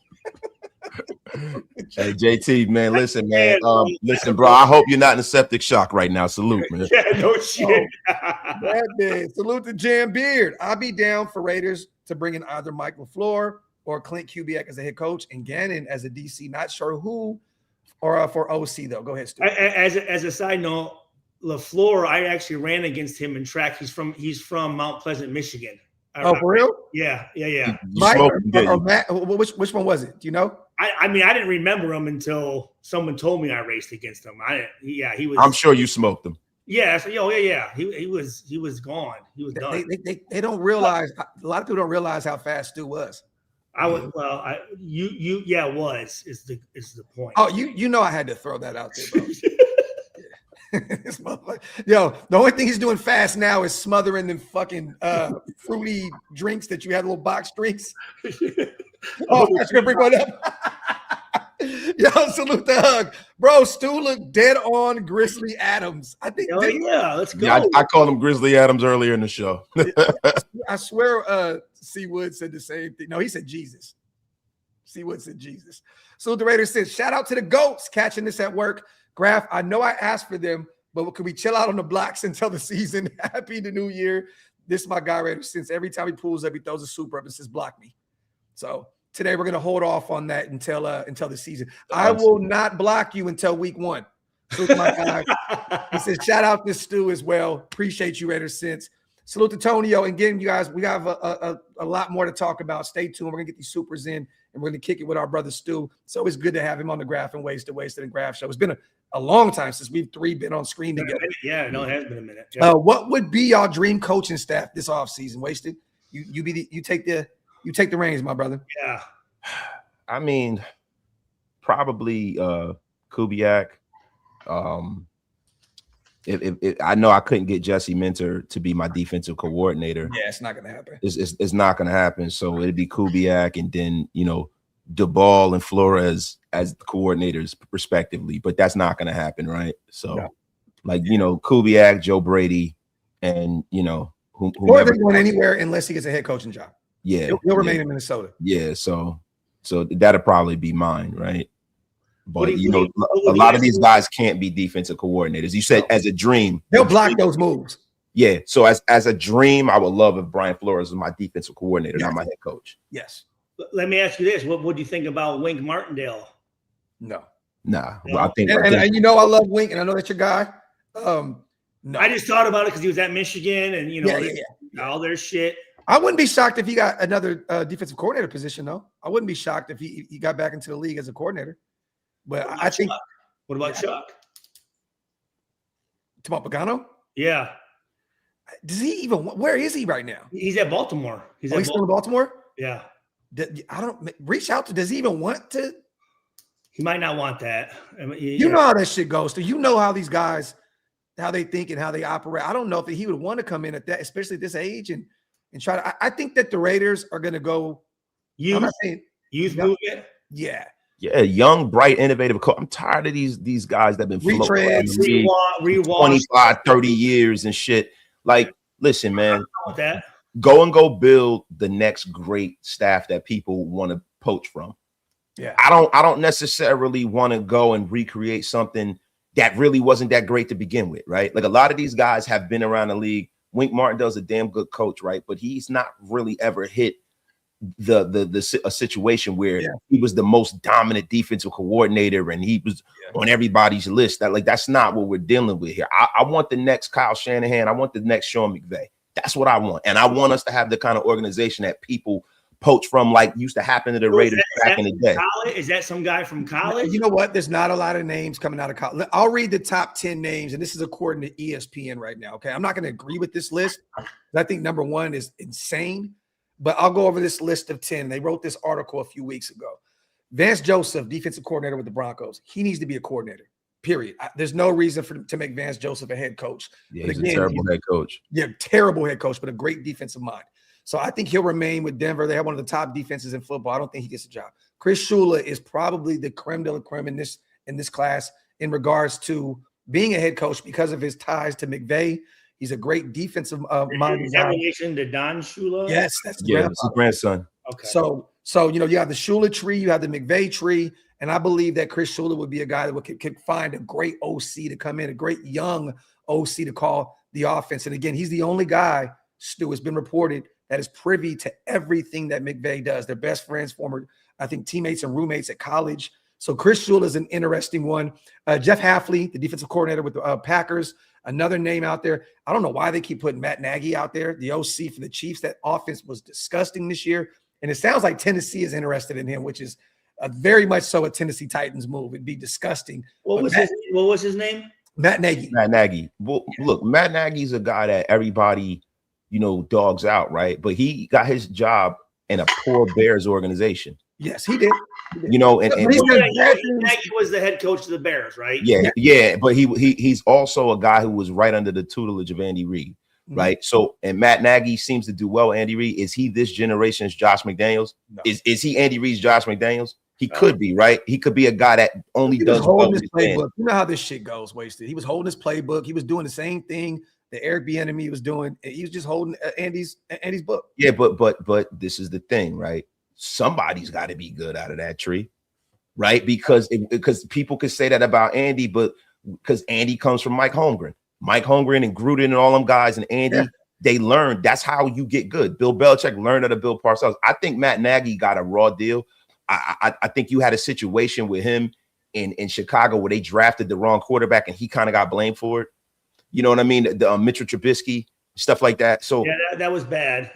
Hey JT, man, listen, man. Listen, bro. I hope you're not in a septic shock right now. Salute, man. Yeah, no shit. Bad day. Salute to Jam Beard. I'll be down for Raiders to bring in either Mike LaFleur or Clint Kubiak as a head coach and Gannon as a DC. Not sure who or for OC though. Go ahead, Stu. As a side note, LaFleur, I actually ran against him in track. He's from Mount Pleasant, Michigan. Oh, for real? Yeah. Mike or Matt, which one was it? Do you know? I mean, I didn't remember him until someone told me I raced against him. He was. I'm sure you smoked him. Yeah. So, yeah. He was gone. He was done. They don't realize. A lot of people don't realize how fast Stu was. It was is the point. Oh, you know I had to throw that out there, bro. Yo, the only thing he's doing fast now is smothering them fucking fruity drinks that you had, little box drinks. Oh, that's gonna bring one up. Yo, salute the hug, bro. Stu looked dead on Grizzly Adams. I think. Oh yeah, let's go. Yeah, I called him Grizzly Adams earlier in the show. I swear, C. Wood said the same thing. No, he said Jesus. C. Wood said Jesus. So the Raiders said, shout out to the GOATs catching this at work. Graphk, I know I asked for them, but could we chill out on the blocks until the season? Happy the new year. This is my guy, Raider. Since every time he pulls up, he throws a super up and says, block me. So today we're going to hold off on that until the season. I will not block you until week 1. So my guy, he says, shout out to Stu as well. Appreciate you, Raider. Since Salute to Tonio. And again, you guys, we have a lot more to talk about. Stay tuned. We're going to get these supers in, and we're going to kick it with our brother Stu. It's always good to have him on the Graphk and Wasted and Graphk show. It's been a long time since we've three been on screen together. Yeah, no, it has been a minute. Yeah. What would be y'all dream coaching staff this offseason? Wasted? You take the reins, my brother. Yeah. I mean, probably Kubiak. If I know I couldn't get Jesse Minter to be my defensive coordinator. Yeah, it's not gonna happen. It's not gonna happen. So it'd be Kubiak and then DeBall and Flores as the coordinators respectively. But that's not gonna happen, right? So Kubiak, Joe Brady, and Or they're going anywhere unless he gets a head coaching job. Yeah, he'll remain in Minnesota. Yeah, so that'll probably be mine, right? But a lot of these guys can't be defensive coordinators. You said as a dream, they'll block those moves. Yeah. So as a dream, I would love if Brian Flores was my defensive coordinator, not my head coach. Yes. Let me ask you this: what do you think about Wink Martindale? No. Nah. No. I think I love Wink, and I know that's your guy. No. I just thought about it because he was at Michigan, and all their shit. I wouldn't be shocked if he got another defensive coordinator position, though. I wouldn't be shocked if he got back into the league as a coordinator. But I think. What about Chuck? About Pagano? Yeah. Does he even? Where is he right now? He's at Baltimore. He's still in Baltimore? Yeah. I don't reach out to. Does he even want to? He might not want that. I mean, you know how that shit goes. So you know how these guys, how they think and how they operate. I don't know if he would want to come in at that, especially at this age, and try to. I think that the Raiders are going to go. Youth movement. Yeah. Yeah, young, bright, innovative coach. I'm tired of these guys that have been retreads, 25, 30 years and shit. Like, listen, man, go build the next great staff that people want to poach from. Yeah, I don't necessarily want to go and recreate something that really wasn't that great to begin with, right? Like a lot of these guys have been around the league. Wink Martindale's a damn good coach, right? But he's not really ever hit a situation where he was the most dominant defensive coordinator and he was on everybody's list. That's not what we're dealing with here. I want the next Kyle Shanahan. I want the next Sean McVay. That's what I want. And I want us to have the kind of organization that people poach from, like used to happen to the Raiders back in the day. Is that some guy from college? You know what? There's not a lot of names coming out of college. I'll read the top 10 names, and this is according to ESPN right now. Okay. I'm not going to agree with this list. I think number one is insane. But I'll go over this list of 10. They wrote this article a few weeks ago. Vance Joseph, defensive coordinator with the Broncos. He needs to be a coordinator, period. There's no reason to make Vance Joseph a head coach. Yeah, he's a terrible head coach. Yeah, terrible head coach, but a great defensive mind. So I think he'll remain with Denver. They have one of the top defenses in football. I don't think he gets a job. Chris Shula is probably the creme de la creme in this class in regards to being a head coach because of his ties to McVay. He's a great defensive mind. Is that relation to Don Shula? Yes, that's his grandson. Okay. So you have the Shula tree, you have the McVay tree, and I believe that Chris Shula would be a guy that could find a great OC to come in, a great young OC to call the offense. And again, he's the only guy, Stu, has been reported that is privy to everything that McVay does. They're best friends, former, I think, teammates and roommates at college. So Chris Shula is an interesting one. Jeff Hafley, the defensive coordinator with the Packers. Another name out there. I don't know why they keep putting Matt Nagy out there, the OC for the Chiefs. That offense was disgusting this year. And it sounds like Tennessee is interested in him, which is very much so a Tennessee Titans move. It'd be disgusting. What was his name? Matt Nagy. Matt Nagy. Well, look, Matt Nagy's a guy that everybody, dogs out, right? But he got his job in a poor Bears organization. Yes, he did. And Nagy was the head coach of the Bears, right? Yeah. But he's also a guy who was right under the tutelage of Andy Reid, right? So, and Matt Nagy seems to do well with Andy Reid. Is he this generation's Josh McDaniels? No. Is he Andy Reid's Josh McDaniels? He could be, right? He could be a guy that only does well his playbook. You know how this shit goes, Wasted. He was holding his playbook. He was doing the same thing that Eric Bieniemy was doing. He was just holding Andy's book. Yeah, but this is the thing, right? Somebody's got to be good out of that tree, right? Because people could say that about Andy, but because Andy comes from Mike Holmgren and Gruden and all them guys, and Andy, they learned. That's how you get good. Bill Belichick learned out of Bill Parcells. I think Matt Nagy got a raw deal. I think you had a situation with him in Chicago where they drafted the wrong quarterback and he kind of got blamed for it. You know what I mean? Mitchell Trubisky. stuff like that. So yeah, that was bad.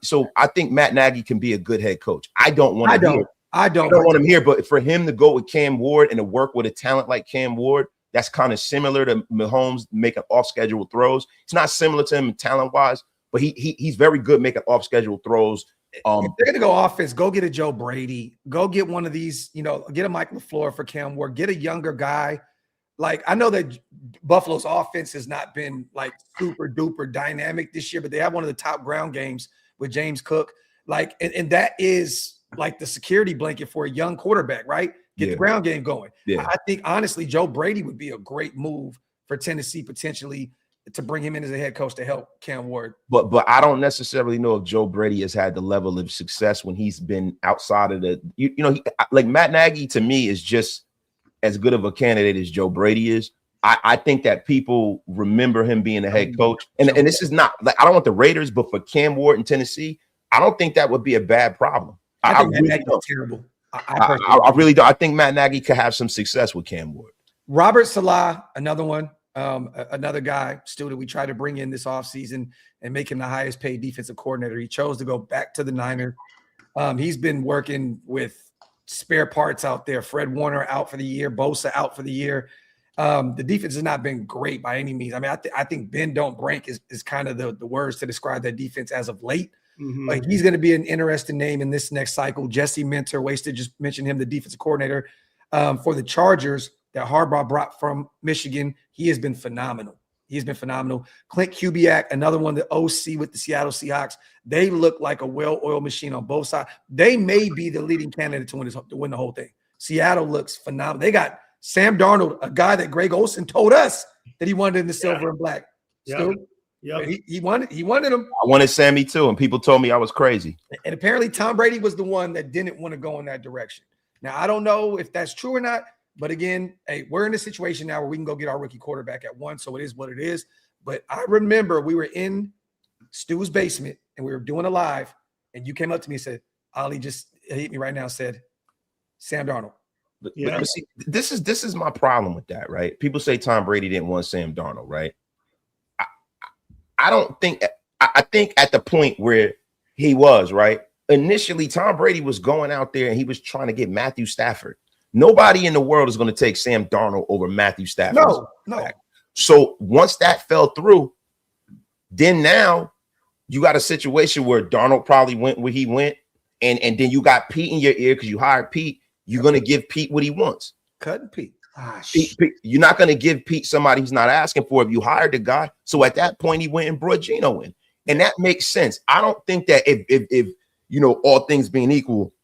So I think Matt Nagy can be a good head coach. I don't want him here, but for him to go with Cam Ward and to work with a talent like Cam Ward, that's kind of similar to Mahomes making off-schedule throws. It's not similar to him talent-wise, but he's very good making off-schedule throws. If they're going to go offense, go get a Joe Brady. Go get one of these, get a Mike LaFleur for Cam Ward. Get a younger guy. Like, I know that Buffalo's offense has not been like super duper dynamic this year, but they have one of the top ground games with James Cook. Like, and that is like the security blanket for a young quarterback, right? Get the ground game going. Yeah. I think, honestly, Joe Brady would be a great move for Tennessee potentially to bring him in as a head coach to help Cam Ward. But I don't necessarily know if Joe Brady has had the level of success when he's been outside of like Matt Nagy to me is just as good of a candidate as Joe Brady is. I think that people remember him being a head coach. And this is not like, I don't want the Raiders, but for Cam Ward in Tennessee, I don't think that would be a bad problem. I think Matt Nagy is terrible. I really don't. I think Matt Nagy could have some success with Cam Ward. Robert Salah, another one, another guy still that we tried to bring in this offseason and make him the highest paid defensive coordinator. He chose to go back to the Niners. He's been working with spare parts out there. Fred Warner out for the year, Bosa out for the year. The defense has not been great by any means. I mean, I think bend don't break is kind of the words to describe that defense as of late. Mm-hmm. Like, he's going to be an interesting name in this next cycle. Jesse Minter, wasted, just mentioned him, the defensive coordinator for the Chargers that Harbaugh brought from Michigan. He has been phenomenal. He's been phenomenal. Clint Kubiak, another one, the OC with the Seattle Seahawks. They look like a well-oiled machine on both sides. They may be the leading candidate to win the whole thing. Seattle looks phenomenal. They got Sam Darnold, a guy that Greg Olsen told us that he wanted in the silver and black. Still, he wanted him. I wanted Sammy too, and people told me I was crazy. And apparently Tom Brady was the one that didn't want to go in that direction. Now, I don't know if that's true or not, but again, hey, we're in a situation now where we can go get our rookie quarterback at one, so it is what it is. But I remember we were in Stu's basement and we were doing a live, and you came up to me and said, "Ali just hit me right now," said Sam Darnold. But see, this is my problem with that, right? People say Tom Brady didn't want Sam Darnold, right? I don't think – I think at the point where he was, right, initially Tom Brady was going out there and he was trying to get Matthew Stafford. Nobody in the world is going to take Sam Darnold over Matthew Stafford. No. So once that fell through, then now you got a situation where Darnold probably went where he went, and then you got Pete in your ear because you hired Pete. You're going to give Pete what he wants. Cutting Pete. Pete. You're not going to give Pete somebody he's not asking for if you hired the guy. So at that point, he went and brought Geno in. And that makes sense. I don't think that if all things being equal,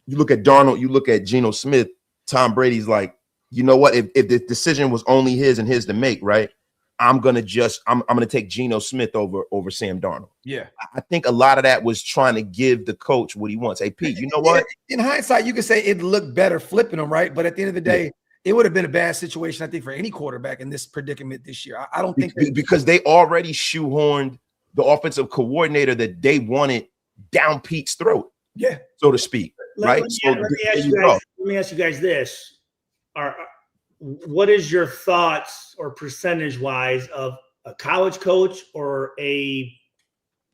you look at Darnold, you look at Geno Smith, Tom Brady's like, you know what? If the decision was only his and his to make, right? I'm gonna take Geno Smith over Sam Darnold. Yeah, I think a lot of that was trying to give the coach what he wants. Hey, Pete, you know what? In hindsight, you could say it looked better flipping him, right? But at the end of the day, it would have been a bad situation, I think, for any quarterback in this predicament this year. I don't think because they already shoehorned the offensive coordinator that they wanted down Pete's throat, so to speak. Right. Let me ask you guys this: what is your thoughts or percentage wise of a college coach or a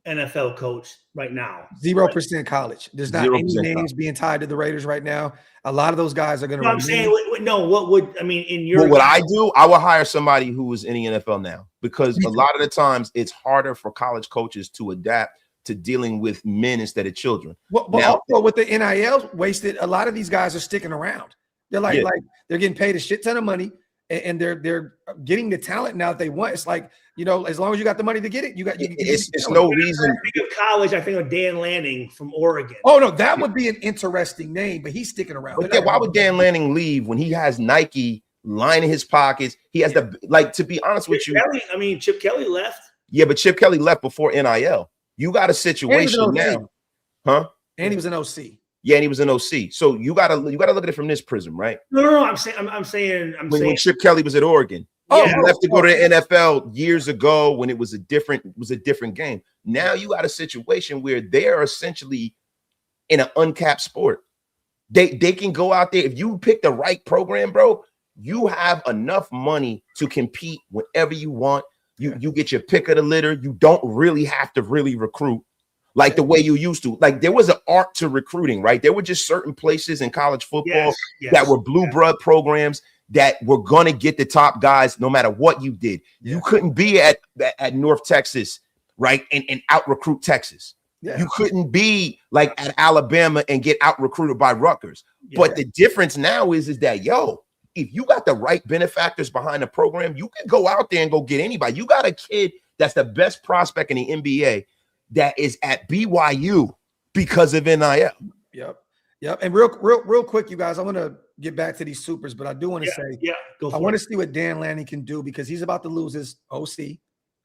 NFL coach right now? 0% college. There's not any names being tied to the Raiders right now. A lot of those guys are going to. I'm saying, what would in your? Well, what I do, I would hire somebody who is in the NFL now, because a lot of the times it's harder for college coaches to adapt to dealing with men instead of children. But now, also with the NIL wasted, a lot of these guys are sticking around. They're like they're getting paid a shit ton of money, and they're getting the talent now that they want. It's like, as long as you got the money to get it, it's no reason. I think of college, I think of Dan Lanning from Oregon. Oh no, that would be an interesting name, but he's sticking around. But why would Dan Lanning leave when he has Nike lining his pockets? He has to be honest with you. Chip Kelly left. Yeah, but Chip Kelly left before NIL. You got a situation now, huh? And he was an OC. Yeah, and he was an OC. So you gotta look at it from this prism, right? No. I'm saying when Chip Kelly was at Oregon. He left to go to the NFL years ago when it was a different game. Now you got a situation where they are essentially in an uncapped sport. They can go out there. If you pick the right program, bro, you have enough money to compete whenever you want. You get your pick of the litter. You don't really have to really recruit like the way you used to. Like there was an art to recruiting, right? There were just certain places in college football that were blue blood programs that were going to get the top guys no matter what you did. You couldn't be at North Texas, right, and out recruit Texas. You couldn't be like at Alabama and get out recruited by Rutgers. But the difference now is that, if you got the right benefactors behind the program, you can go out there and go get anybody. You got a kid that's the best prospect in the NBA that is at BYU because of NIL. Yep. And real quick, you guys, I want to get back to these supers, but I do want to say, I want to see what Dan Lanning can do because he's about to lose his OC.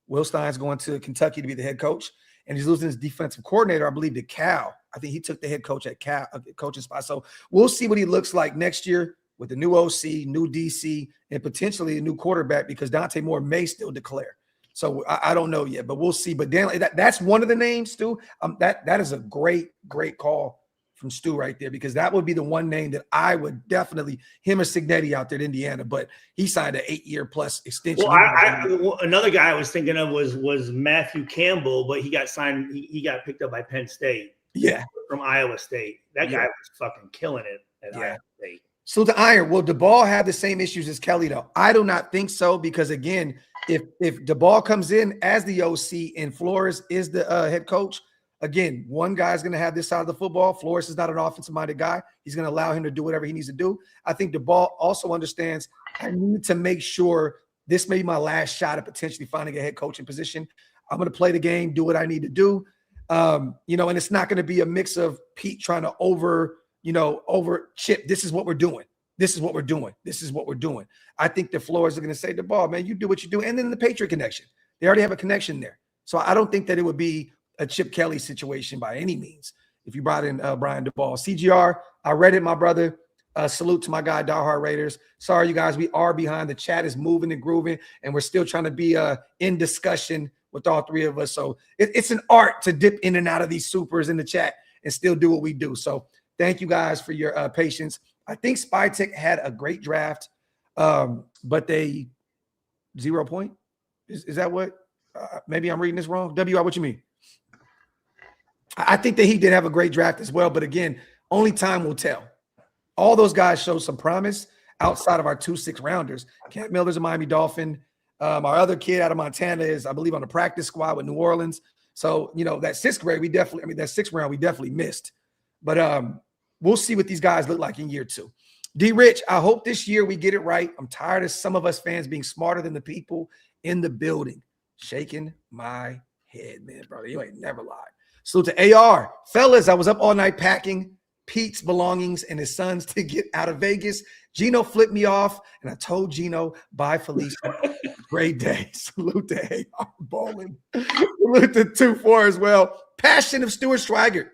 Will Stein's going to Kentucky to be the head coach, and he's losing his defensive coordinator, I believe, to Cal. I think he took the head coach at Cal, coaching spot. So we'll see what he looks like next year with the new OC, new DC, and potentially a new quarterback because Dante Moore may still declare. So I don't know yet, but we'll see. But Dan, that's one of the names, Stu. That is a great call from Stu right there because that would be the one name that I would definitely him or Signetti out there in Indiana. But he signed an 8-year plus extension. Well, another guy I was thinking of was Matthew Campbell, but he got signed. He got picked up by Penn State. Yeah, from Iowa State. That guy was fucking killing it at Iowa State. So to Iron, will DeBall have the same issues as Kelly though? I do not think so because again, if DeBall comes in as the OC and Flores is the head coach, again, one guy's going to have this side of the football. Flores is not an offensive-minded guy. He's going to allow him to do whatever he needs to do. I think DeBall also understands I need to make sure this may be my last shot at potentially finding a head coaching position. I'm going to play the game, do what I need to do. And it's not going to be a mix of Pete trying to over chip. This is what we're doing. This is what we're doing. This is what we're doing. I think the Flores are going to say the ball, man, you do what you do. And then the Patriot connection. They already have a connection there. So I don't think that it would be a Chip Kelly situation by any means if you brought in Brian DeBall. CGR, I read it, my brother. Salute to my guy, Diehard Raiders. Sorry, you guys, we are behind. The chat is moving and grooving, and we're still trying to be in discussion with all three of us. So it's an art to dip in and out of these supers in the chat and still do what we do. So thank you guys for your patience. I think SpyTech had a great draft, but they 0 point. Is that what? Maybe I'm reading this wrong. WR, what you mean? I think that he did have a great draft as well, but again, only time will tell. All those guys show some promise outside of our 2 6-rounders. Cam Miller's a Miami Dolphin. Our other kid out of Montana is, I believe, on the practice squad with New Orleans. So, that 6th round, we definitely missed. But we'll see what these guys look like in year 2. D Rich, I hope this year we get it right. I'm tired of some of us fans being smarter than the people in the building. Shaking my head, man, brother. You ain't never lied. Salute to AR. Fellas, I was up all night packing Pete's belongings and his sons to get out of Vegas. Gino flipped me off, and I told Gino, bye, Felicia. Great day. Salute to AR Bowling. Salute to 2-4 as well. Passion of Stuart Schweigert.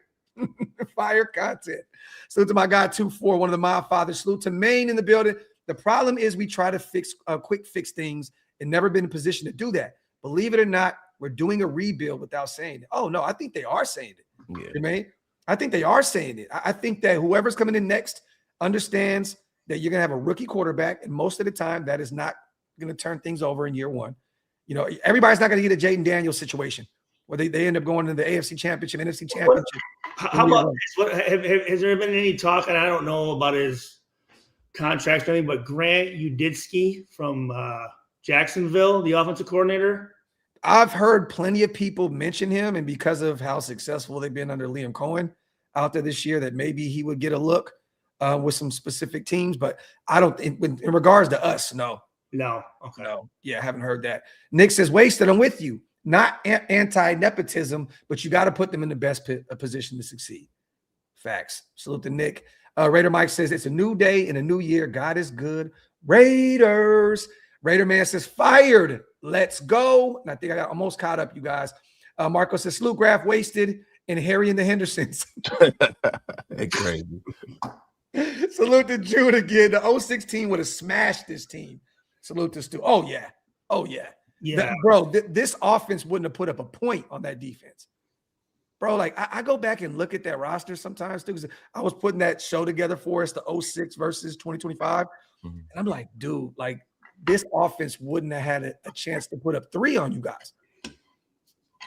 Fire content. Salute to my guy, 2-4, one of the Mob Fathers. Salute to Maine in the building. The problem is we try to quick fix things and never been in a position to do that. Believe it or not, we're doing a rebuild without saying it. Oh, no, I think they are saying it. Yeah. You know, I think they are saying it. I think that whoever's coming in next understands that you're going to have a rookie quarterback, and most of the time that is not going to turn things over in year 1. Everybody's not going to get a Jaden Daniels situation where they end up going to the AFC Championship, NFC Championship. How about has there been any talk, and I don't know about his contracts or anything, but Grant Uditsky from Jacksonville, the offensive coordinator? I've heard plenty of people mention him, and because of how successful they've been under Liam Cohen out there this year, that maybe he would get a look with some specific teams. But I don't think, in regards to us, no. Okay. No. Yeah, I haven't heard that. Nick says, Wasted, I'm with you. Not anti-nepotism, but you got to put them in the best position to succeed. Facts. Salute to Nick. Raider Mike says, it's a new day and a new year. God is good. Raiders. Raider Man says, fired. Let's go. And I think I got almost caught up, you guys. Marco says, Salute Graphk, Wasted, and Harry and the Hendersons. That's crazy. Salute to Jude again. The 06 team would have smashed this team. Salute to Stu. Oh, yeah. Yeah. This offense wouldn't have put up a point on that defense. Bro, like, I go back and look at that roster sometimes, too, because I was putting that show together for us, the 06 versus 2025. Mm-hmm. And I'm like, dude, like, this offense wouldn't have had a chance to put up 3 on you guys.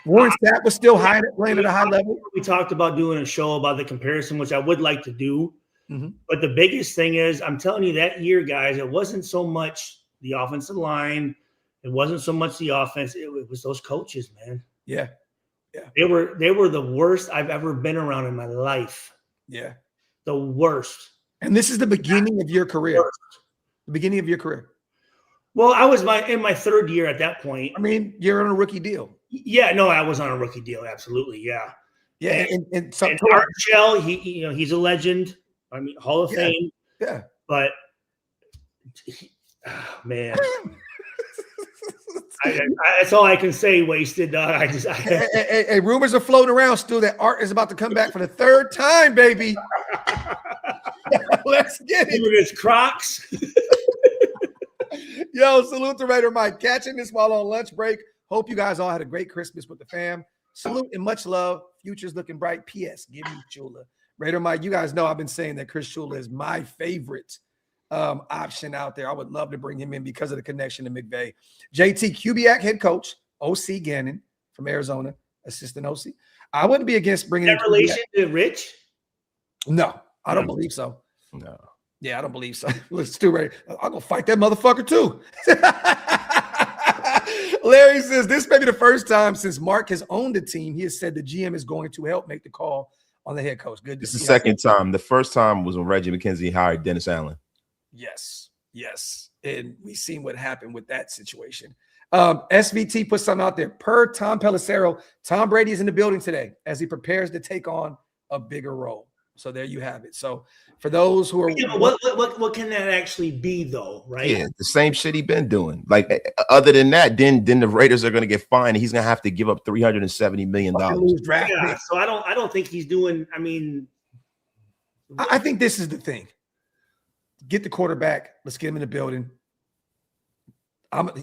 Warren Sapp was still playing at a high level. We talked about doing a show about the comparison, which I would like to do. Mm-hmm. But the biggest thing is, I'm telling you, that year, guys, it wasn't so much the offensive line. It wasn't so much the offense. It was those coaches, man. Yeah. They were the worst I've ever been around in my life. Yeah. The worst. And this is the beginning of your career. The beginning of your career. Well, I was in my 3rd year at that point. I mean, you're on a rookie deal. Yeah, no, I was on a rookie deal. Absolutely, yeah. Yeah, and Art Shell, he's a legend. I mean, Hall of Fame. Yeah, but man, that's all I can say. Wasted. Hey, rumors are floating around still that Art is about to come back for the 3rd time, baby. Let's get it. With his Crocs. Yo, salute to Raider Mike. Catching this while on lunch break. Hope you guys all had a great Christmas with the fam. Salute and much love. Future's looking bright. P.S. Give me Chula. Raider Mike, you guys know I've been saying that Chris Chula is my favorite option out there. I would love to bring him in because of the connection to McVay. JT Kubiak, head coach. OC Gannon from Arizona, assistant OC. I wouldn't be against bringing in relation to Rich? No, I don't believe so. No. Yeah, I don't believe so. Let's do right. I'll go fight that motherfucker too. Larry says this may be the first time since Mark has owned the team. He has said the GM is going to help make the call on the head coach. Good. It's the second time. The first time was when Reggie McKenzie hired Dennis Allen. Yes. And we've seen what happened with that situation. SVT put something out there. Per Tom Pelissero, Tom Brady is in the building today as he prepares to take on a bigger role. So there you have it. So for those who are, what can that actually be though, right? Yeah, the same shit he been doing. Like other than that, then the Raiders are going to get fined. He's going to have to give up $370 million. Yeah, so I don't think he's doing. I mean, I think this is the thing. Get the quarterback. Let's get him in the building.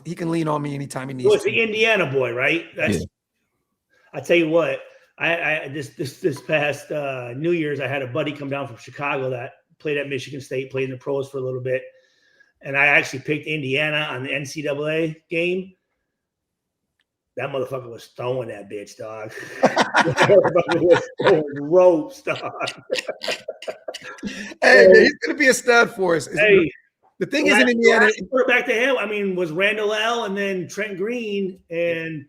He can lean on me anytime he needs. Well, it's the Indiana boy, right? That's. Yeah. I tell you what. I this past New Year's, I had a buddy come down from Chicago that played at Michigan State, played in the pros for a little bit, and I actually picked Indiana on the NCAA game. That motherfucker was throwing that bitch, dog. That motherfucker was throwing ropes, dog. Hey, man, he's gonna be a stud for us. Hey, the thing is in Indiana. Back to him. I mean, was Randall L. and then Trent Green and.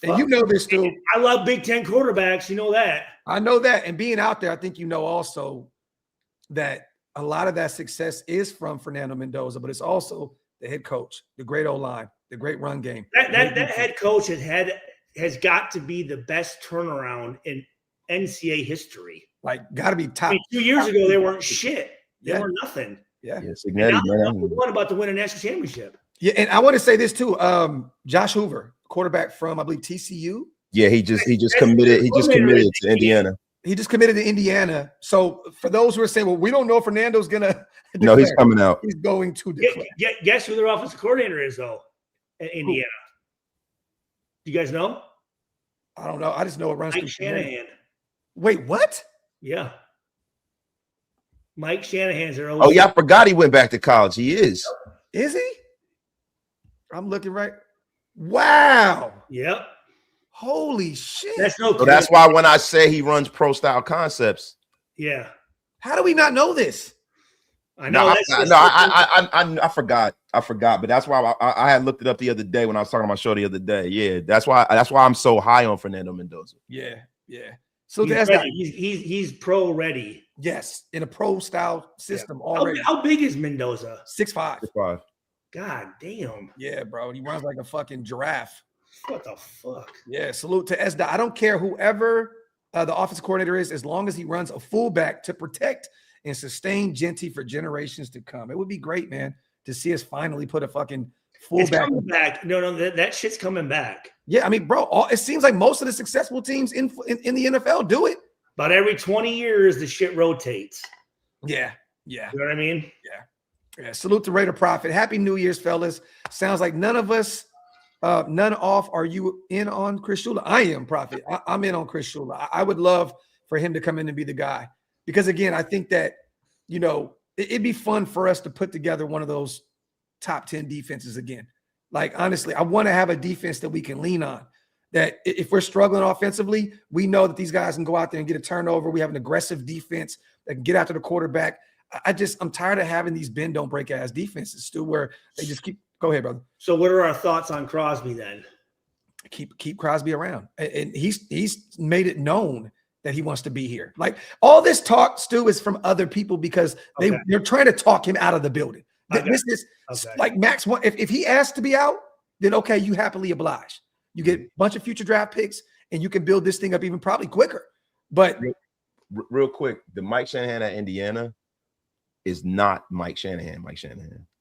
And you know this too. I love Big Ten quarterbacks. You know that. I know that. And being out there, I think you know also that a lot of that success is from Fernando Mendoza, but it's also the head coach, the great O-line, the great run game. That head coach has got to be the best turnaround in NCAA history. Like, got to be top. I mean, 2 years ago, they weren't shit. They were nothing. Yeah. Signetti, one about to win a national championship. Yeah, and I want to say this too. Josh Hoover, quarterback from, I believe, TCU. Yeah, he just committed. He just committed to Indiana. He just committed to Indiana. So for those who are saying, well, we don't know if Fernando's gonna declare, no, he's coming out. He's going to declare. Guess who their offensive coordinator is though? At Indiana. Do you guys know? I don't know. I just know it runs Mike through Shanahan. Wait, what? Yeah. Mike Shanahan's their Oh yeah, I forgot he went back to college. He is. Is he? I'm looking right. Wow. Yep. Holy shit. That's no. So that's why when I say he runs pro style concepts. Yeah. How do we not know this? I know. I forgot. But that's why I had looked it up the other day when I was talking on my show the other day. Yeah, that's why I'm so high on Fernando Mendoza. Yeah. So he's pro ready. Yes, in a pro style system already. How big is Mendoza? 6'5". 6'5". God damn. Yeah, bro. He runs like a fucking giraffe. What the fuck? Yeah, salute to Esda. I don't care whoever the offensive coordinator is, as long as he runs a fullback to protect and sustain Genty for generations to come. It would be great, man, to see us finally put a fucking fullback. It's coming back. No, that shit's coming back. Yeah, I mean, bro, it seems like most of the successful teams in the NFL do it. About every 20 years, the shit rotates. Yeah. You know what I mean? Yeah. Salute to Raider Prophet. Happy New Year's, fellas. Sounds like none of us, none off. Are you in on Chris Shula? I am, Prophet. I'm in on Chris Shula. I would love for him to come in and be the guy. Because, again, I think that, it'd be fun for us to put together one of those top 10 defenses again. Like, honestly, I want to have a defense that we can lean on. That if we're struggling offensively, we know that these guys can go out there and get a turnover. We have an aggressive defense that can get after the quarterback. I'm tired of having these bend don't break ass defenses, Stu, where they just keep. Go ahead, brother. So what are our thoughts on Crosby then? Keep Crosby around, and he's made it known that he wants to be here. Like, all this talk, Stu, is from other people because they're trying to talk him out of the building. This is like Max. If he asks to be out, then okay, you happily oblige. You get a bunch of future draft picks, and you can build this thing up even probably quicker. But real quick, the Mike Shanahan at Indiana is not Mike Shanahan.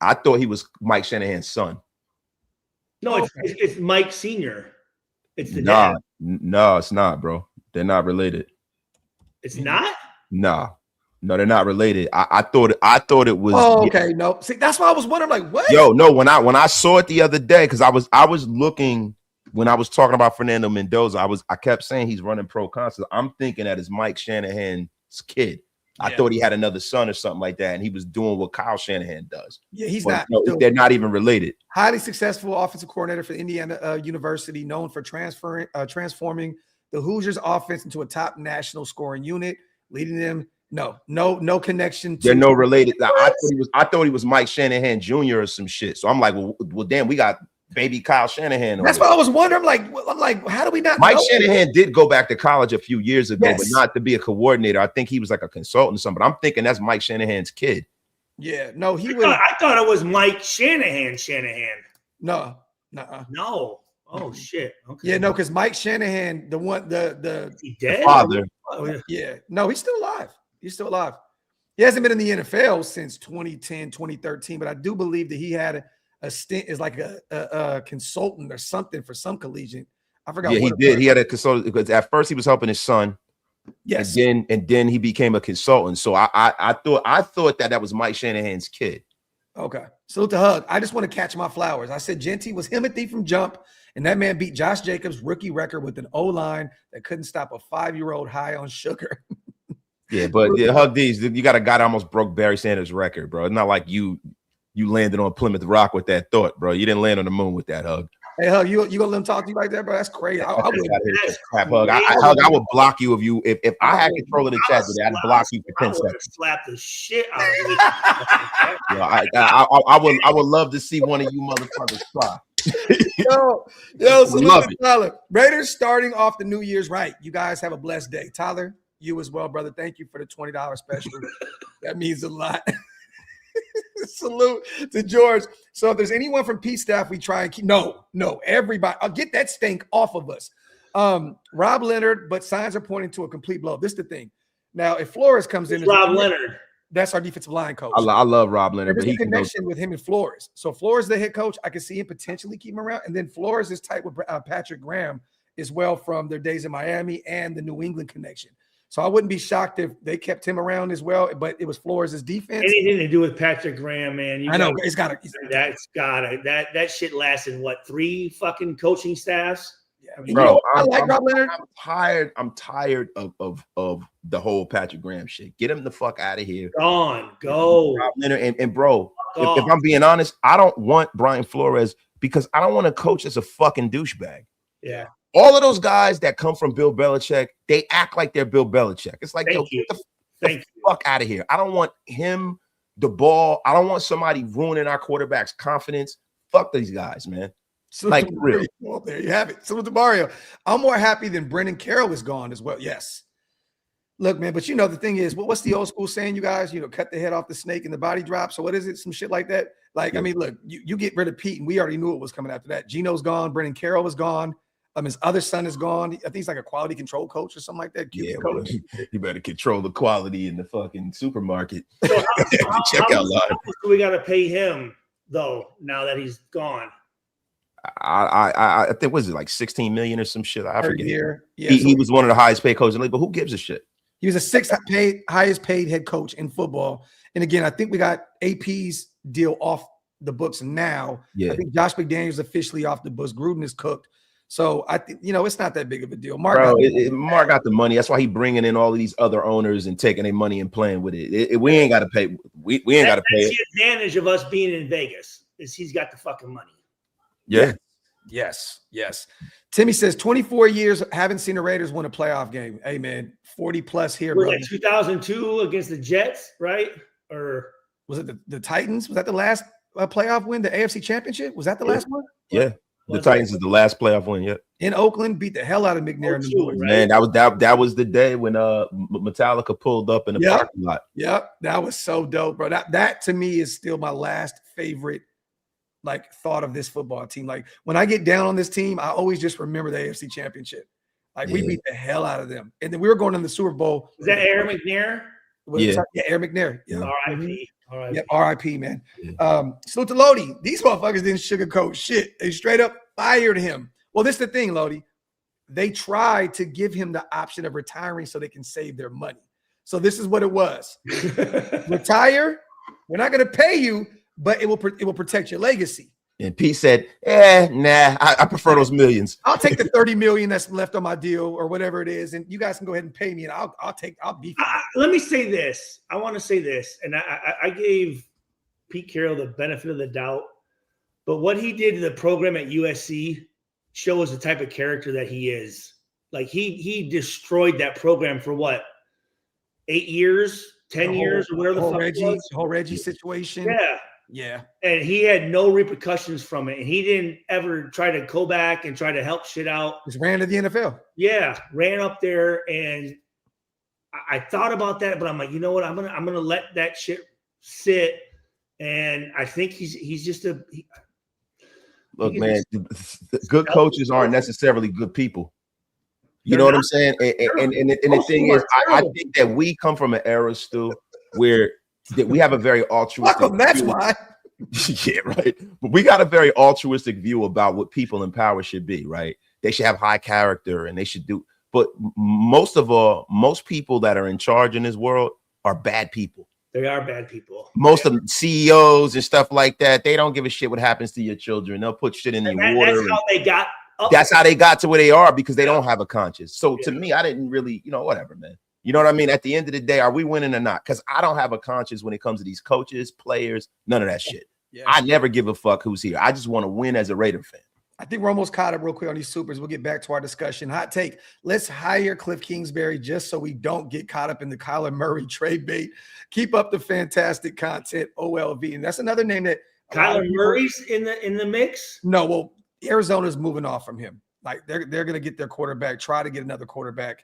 I thought he was Mike Shanahan's son. No, it's Mike Sr. It's the dad. dad. No, it's not, bro. They're not related. It's not? No, they're not related. I thought it was. Oh, okay. No, see, that's why I was wondering, like, what? Yo, no, when I saw it the other day, because I was looking when I was talking about Fernando Mendoza, I kept saying he's running pro consul. I'm thinking that is Mike Shanahan's kid. I thought he had another son or something like that, and he was doing what Kyle Shanahan does. Yeah, he's not. No, they're not even related. Highly successful offensive coordinator for Indiana University, known for transforming the Hoosiers offense into a top national scoring unit, leading them. No connection. They're no related. I thought he was Mike Shanahan Jr. or some shit. So I'm like, well, damn, we got baby Kyle Shanahan. That's why I was wondering. I'm like, how do we not? Mike Shanahan did go back to college a few years ago, but not to be a coordinator. I think he was like a consultant or something. But I'm thinking that's Mike Shanahan's kid. Yeah, no, he was. I thought it was Mike Shanahan. No. No. Oh shit. Okay. Yeah, no, because Mike Shanahan, the father. Oh, yeah. No, he's still alive. He hasn't been in the NFL since 2010, 2013, but I do believe that he had a stint as like a consultant or something for some collegiate. I forgot. Yeah, he did. He had a consultant because at first he was helping his son. Yes. And then he became a consultant. So I thought that was Mike Shanahan's kid. Okay. Salute to Hug. I just want to catch my flowers. I said Genty was Timothy from jump, and that man beat Josh Jacobs' rookie record with an O-line that couldn't stop a 5-year-old high on sugar. Yeah, but Hug D's, you got a guy that almost broke Barry Sanders' record, bro. It's not like you landed on Plymouth Rock with that thought, bro. You didn't land on the moon with that, Hug. Hey, Hug, you gonna let him talk to you like that, bro? That's crazy. I would block you if I had control of the chat today. I'd block you for 10 seconds. Slap the shit out of you. I would love to see one of you motherfuckers try. Yo, salute to Tyler. Raiders starting off the New Year's right. You guys have a blessed day. Tyler, you as well, brother. Thank you for the $20 special. That means a lot. Salute to George. So if there's anyone from P staff, we try and keep. No, everybody. I'll get that stink off of us. Rob Leonard, but signs are pointing to a complete blow. This is the thing. Now, if Flores comes in, Rob Leonard. That's our defensive line coach. I love Rob Leonard, but he connection with him and Flores. So Flores, the head coach, I can see him potentially keep him around. And then Flores is tight with Patrick Graham as well from their days in Miami and the New England connection. So I wouldn't be shocked if they kept him around as well, but it was Flores' defense. Anything to do with Patrick Graham, man. I know it's got to. That shit lasted what, 3 fucking coaching staffs? Yeah, I mean, bro, I like Rob Leonard. I'm tired of the whole Patrick Graham shit. Get him the fuck out of here. Go. Rob Leonard and bro, if I'm being honest, I don't want Brian Flores because I don't want to coach as a fucking douchebag. Yeah. All of those guys that come from Bill Belichick, they act like they're Bill Belichick. It's like, get the fuck out of here. I don't want him, the ball. I don't want somebody ruining our quarterback's confidence. Fuck these guys, man. So like, real. Well, there you have it. So with the Mario, I'm more happy than Brendan Carroll is gone as well. Yes. Look, man, but the thing is, what's the old school saying, you guys? Cut the head off the snake and the body drops. So what is it? Some shit like that? Like, yeah. I mean, look, you get rid of Pete, and we already knew it was coming after that. Gino's gone. Brendan Carroll is gone. His other son is gone. I think he's like a quality control coach or something like that. Yeah, coach. You better control the quality in the fucking supermarket. So how we got to pay him though? Now that he's gone, I think was it like 16 million or some shit. I forget. Yeah, he was one of the highest paid coaches in the league, but who gives a shit? He was the 6th highest paid head coach in football. And again, I think we got AP's deal off the books now. Yeah. I think Josh McDaniels officially off the books. Gruden is cooked. So I think it's not that big of a deal. Mark got the money. That's why he bringing in all of these other owners and taking their money and playing with it. We ain't got to pay. We ain't got to pay. That's the advantage of us being in Vegas. is he's got the fucking money. Yeah. Yes. Timmy says 24 years, haven't seen the Raiders win a playoff game. Hey, man, 40 plus here, Was bro. it 2002 against the Jets, right? Or was it the Titans? Was that the last playoff win? The AFC Championship? Was that the last one? Yeah. The Titans is the last playoff win yet. In Oakland, beat the hell out of McNair and the boys. Man, that was the day when Metallica pulled up in the parking lot. Yep, that was so dope, bro. That to me is still my last favorite thought of this football team. Like when I get down on this team, I always just remember the AFC Championship. We beat the hell out of them, and then we were going in the Super Bowl. Was that Aaron McNair? Yeah, Aaron McNair. Yeah. R.I.P. Yep, R.I.P. man. Salute to Lodi. These motherfuckers didn't sugarcoat shit. They straight up fired him. Well, this is the thing, Lodi. They tried to give him the option of retiring so they can save their money. So this is what it was: retire. We're not going to pay you, but it will protect your legacy. And Pete said, nah, I prefer those millions. I'll take the 30 million that's left on my deal or whatever it is, and you guys can go ahead and pay me, and I'll be. Let me say this. I want to say this, and I gave Pete Carroll the benefit of the doubt, but what he did to the program at USC shows the type of character that he is. Like he destroyed that program for what, 8 years, 10 years, or whatever the fuck it was. The whole Reggie situation. Yeah. And he had no repercussions from it. And he didn't ever try to go back and try to help shit out. Just ran to the NFL. Yeah. Ran up there. And I thought about that, but I'm like, you know what? I'm gonna let that shit sit. And I think he's just look, man, good coaches aren't necessarily good people. You know what I'm saying? And the thing is, I think that we come from an era, Stu, where that we have a very altruistic that's why. Yeah, right. But we got a very altruistic view about what people in power should be, right? They should have high character and they should do. But most of all, most people that are in charge in this world are bad people. They are bad people. Most of them CEOs and stuff like that, they don't give a shit what happens to your children. They'll put shit in your water. That's how they got up. That's how they got to where they are, because they don't have a conscience. So to me, I didn't really, whatever, man. You know what I mean? At the end of the day, are we winning or not? Because I don't have a conscience when it comes to these coaches, players, none of that shit. Yeah. I never give a fuck who's here. I just want to win as a Raider fan. I think we're almost caught up real quick on these supers. We'll get back to our discussion. Hot take. Let's hire Cliff Kingsbury just so we don't get caught up in the Kyler Murray trade bait. Keep up the fantastic content, OLV. And that's another name that Kyler Murray's in the mix. No, well, Arizona's moving off from him. Like they're going to get their quarterback, try to get another quarterback.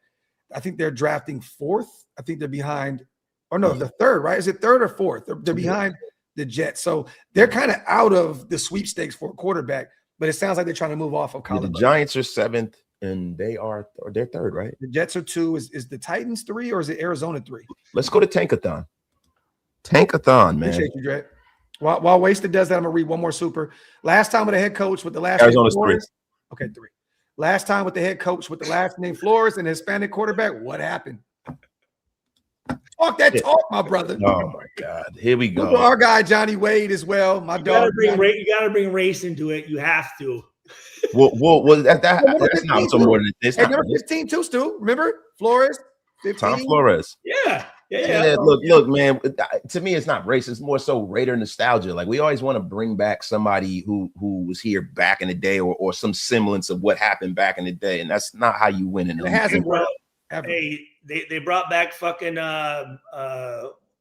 I think they're drafting fourth. I think they're behind, or no, the third, right? Is it third or fourth? They're behind the Jets. So they're kind of out of the sweepstakes for a quarterback, but it sounds like they're trying to move off of Kyler. The Giants are seventh and they're third, right? The Jets are two. Is the Titans three or is it Arizona three? Let's go to Tankathon. Tankathon, man. Appreciate you, Dre. While Wasted does that, I'm going to read one more super. Last time with the head coach with the last Arizona's three. Okay, three. Last time with the head coach with the last name Flores and the Hispanic quarterback, what happened? Talk that talk, my brother. Oh my God, here we go. Our guy Johnny Wade as well. My dog. You gotta bring race into it. You have to. Well, that's not so more than this. Hey, number 15 too, Stu. Remember Flores? 15? Tom Flores. Yeah. Look, man. To me, it's not race. It's more so Raider nostalgia. Like we always want to bring back somebody who was here back in the day, or some semblance of what happened back in the day, and that's not how you win in. It hasn't worked. Hey, they brought back fucking God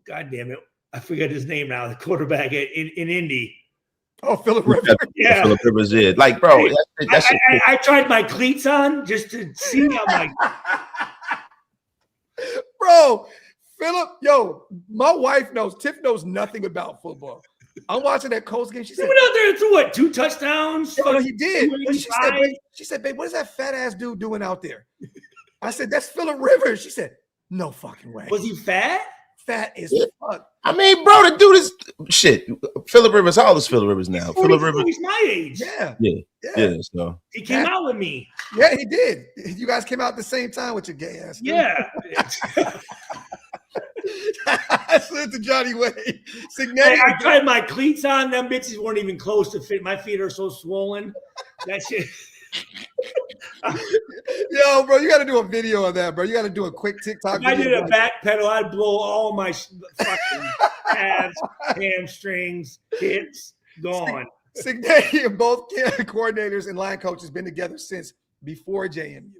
damn it, I forget his name now. The quarterback in Indy. Oh, Philip Rivers. Yeah, Philip Rivers did. Like, bro, hey, I tried my cleats on just to see. I'm like, bro. Philip, my wife knows. Tiff knows nothing about football. I'm watching that Colts game. She said, "Went out there and threw what, 2 touchdowns?" No, he did. She said, babe, what is that fat ass dude doing out there? I said, that's Philip Rivers. She said, no fucking way. Was he fat? Fat as fuck. I mean, bro, the dude is shit. Philip Rivers, how old is Philip Rivers now? Philip Rivers, he's my age. Yeah. So he came out with me. Yeah, he did. You guys came out at the same time with your gay ass. Yeah. I said to Johnny Wade. I tried my cleats on. Them bitches weren't even close to fit. My feet are so swollen. That shit. Yo, bro, you got to do a video of that, bro. You got to do a quick TikTok. If I did a back pedal, I'd blow all my fucking abs, hamstrings, hips. Gone. Signay, both coordinators and line coaches been together since before JMU.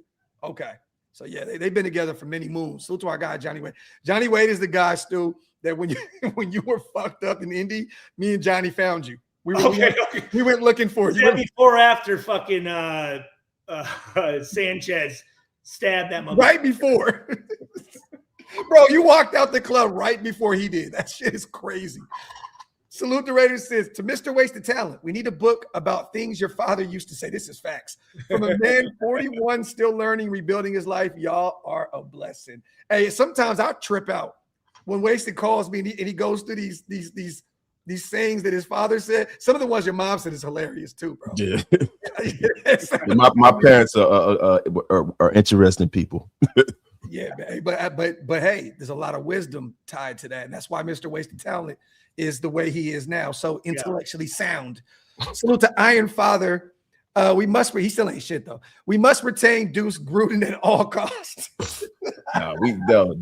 Okay. So, yeah, they've been together for many moons. Salute to our guy, Johnny Wade. Johnny Wade is the guy, Stu, that when you were fucked up in Indy, me and Johnny found you. We went looking for you. Before or after fucking Sanchez stabbed that motherfucker. Right before. Bro, you walked out the club right before he did. That shit is crazy. Salute the Raiders says, to Mr. Wasted Talent, we need a book about things your father used to say. This is facts. From a man 41 still learning, rebuilding his life, y'all are a blessing. Hey, sometimes I'll trip out when Wasted calls me and he goes through these sayings that his father said. Some of the ones your mom said is hilarious too, bro. Yeah. my parents are interesting people. Yeah, man. But hey, there's a lot of wisdom tied to that, and that's why Mr. Wasted Talent is the way he is now, so intellectually sound. Salute to Iron Father. He still ain't shit though. We must retain Deuce Gruden at all costs.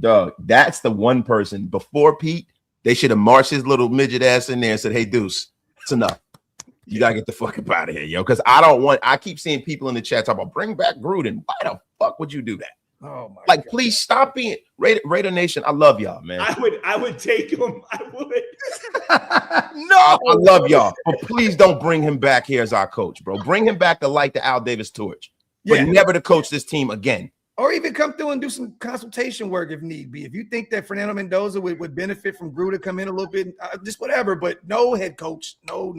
Dog. That's the one person before Pete. They should have marched his little midget ass in there and said, "Hey, Deuce, it's enough. You gotta get the fuck up out of here, yo." Because I keep seeing people in the chat talk about bring back Gruden. Why the fuck would you do that? Oh my God. Please stop being Raider Nation. I love y'all, man. I would take him. I would. No, I love y'all, but please don't bring him back here as our coach, bro. Bring him back to light the Al Davis torch, but never to coach this team again. Or even come through and do some consultation work if need be. If you think that Fernando Mendoza would benefit from Gruden come in a little bit, just whatever. But no head coach. No.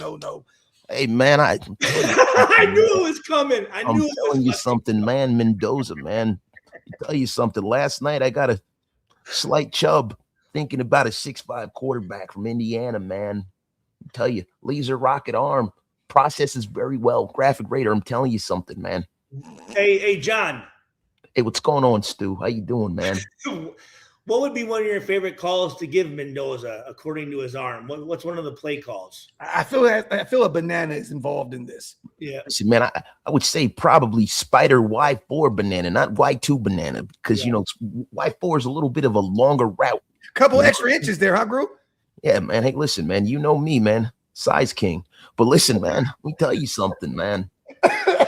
Hey, man, I knew it was coming. I'm telling you something, man. Mendoza, man. I'll tell you something. Last night, I got a slight chub thinking about a 6'5" quarterback from Indiana, man. I tell you, laser rocket arm processes very well. Graphic Raider, I'm telling you something, man. Hey, John. Hey, what's going on, Stu? How you doing, man? What would be one of your favorite calls to give Mendoza according to his arm? What's one of the play calls? I feel a banana is involved in this. Yeah. Listen, man, I would say probably Spider Y4 banana, not Y2 banana, because you know Y4 is a little bit of a longer route. Couple extra inches there, huh, Group? Yeah, man. Hey, listen, man. You know me, man. Size king. But listen, man. Let me tell you something, man.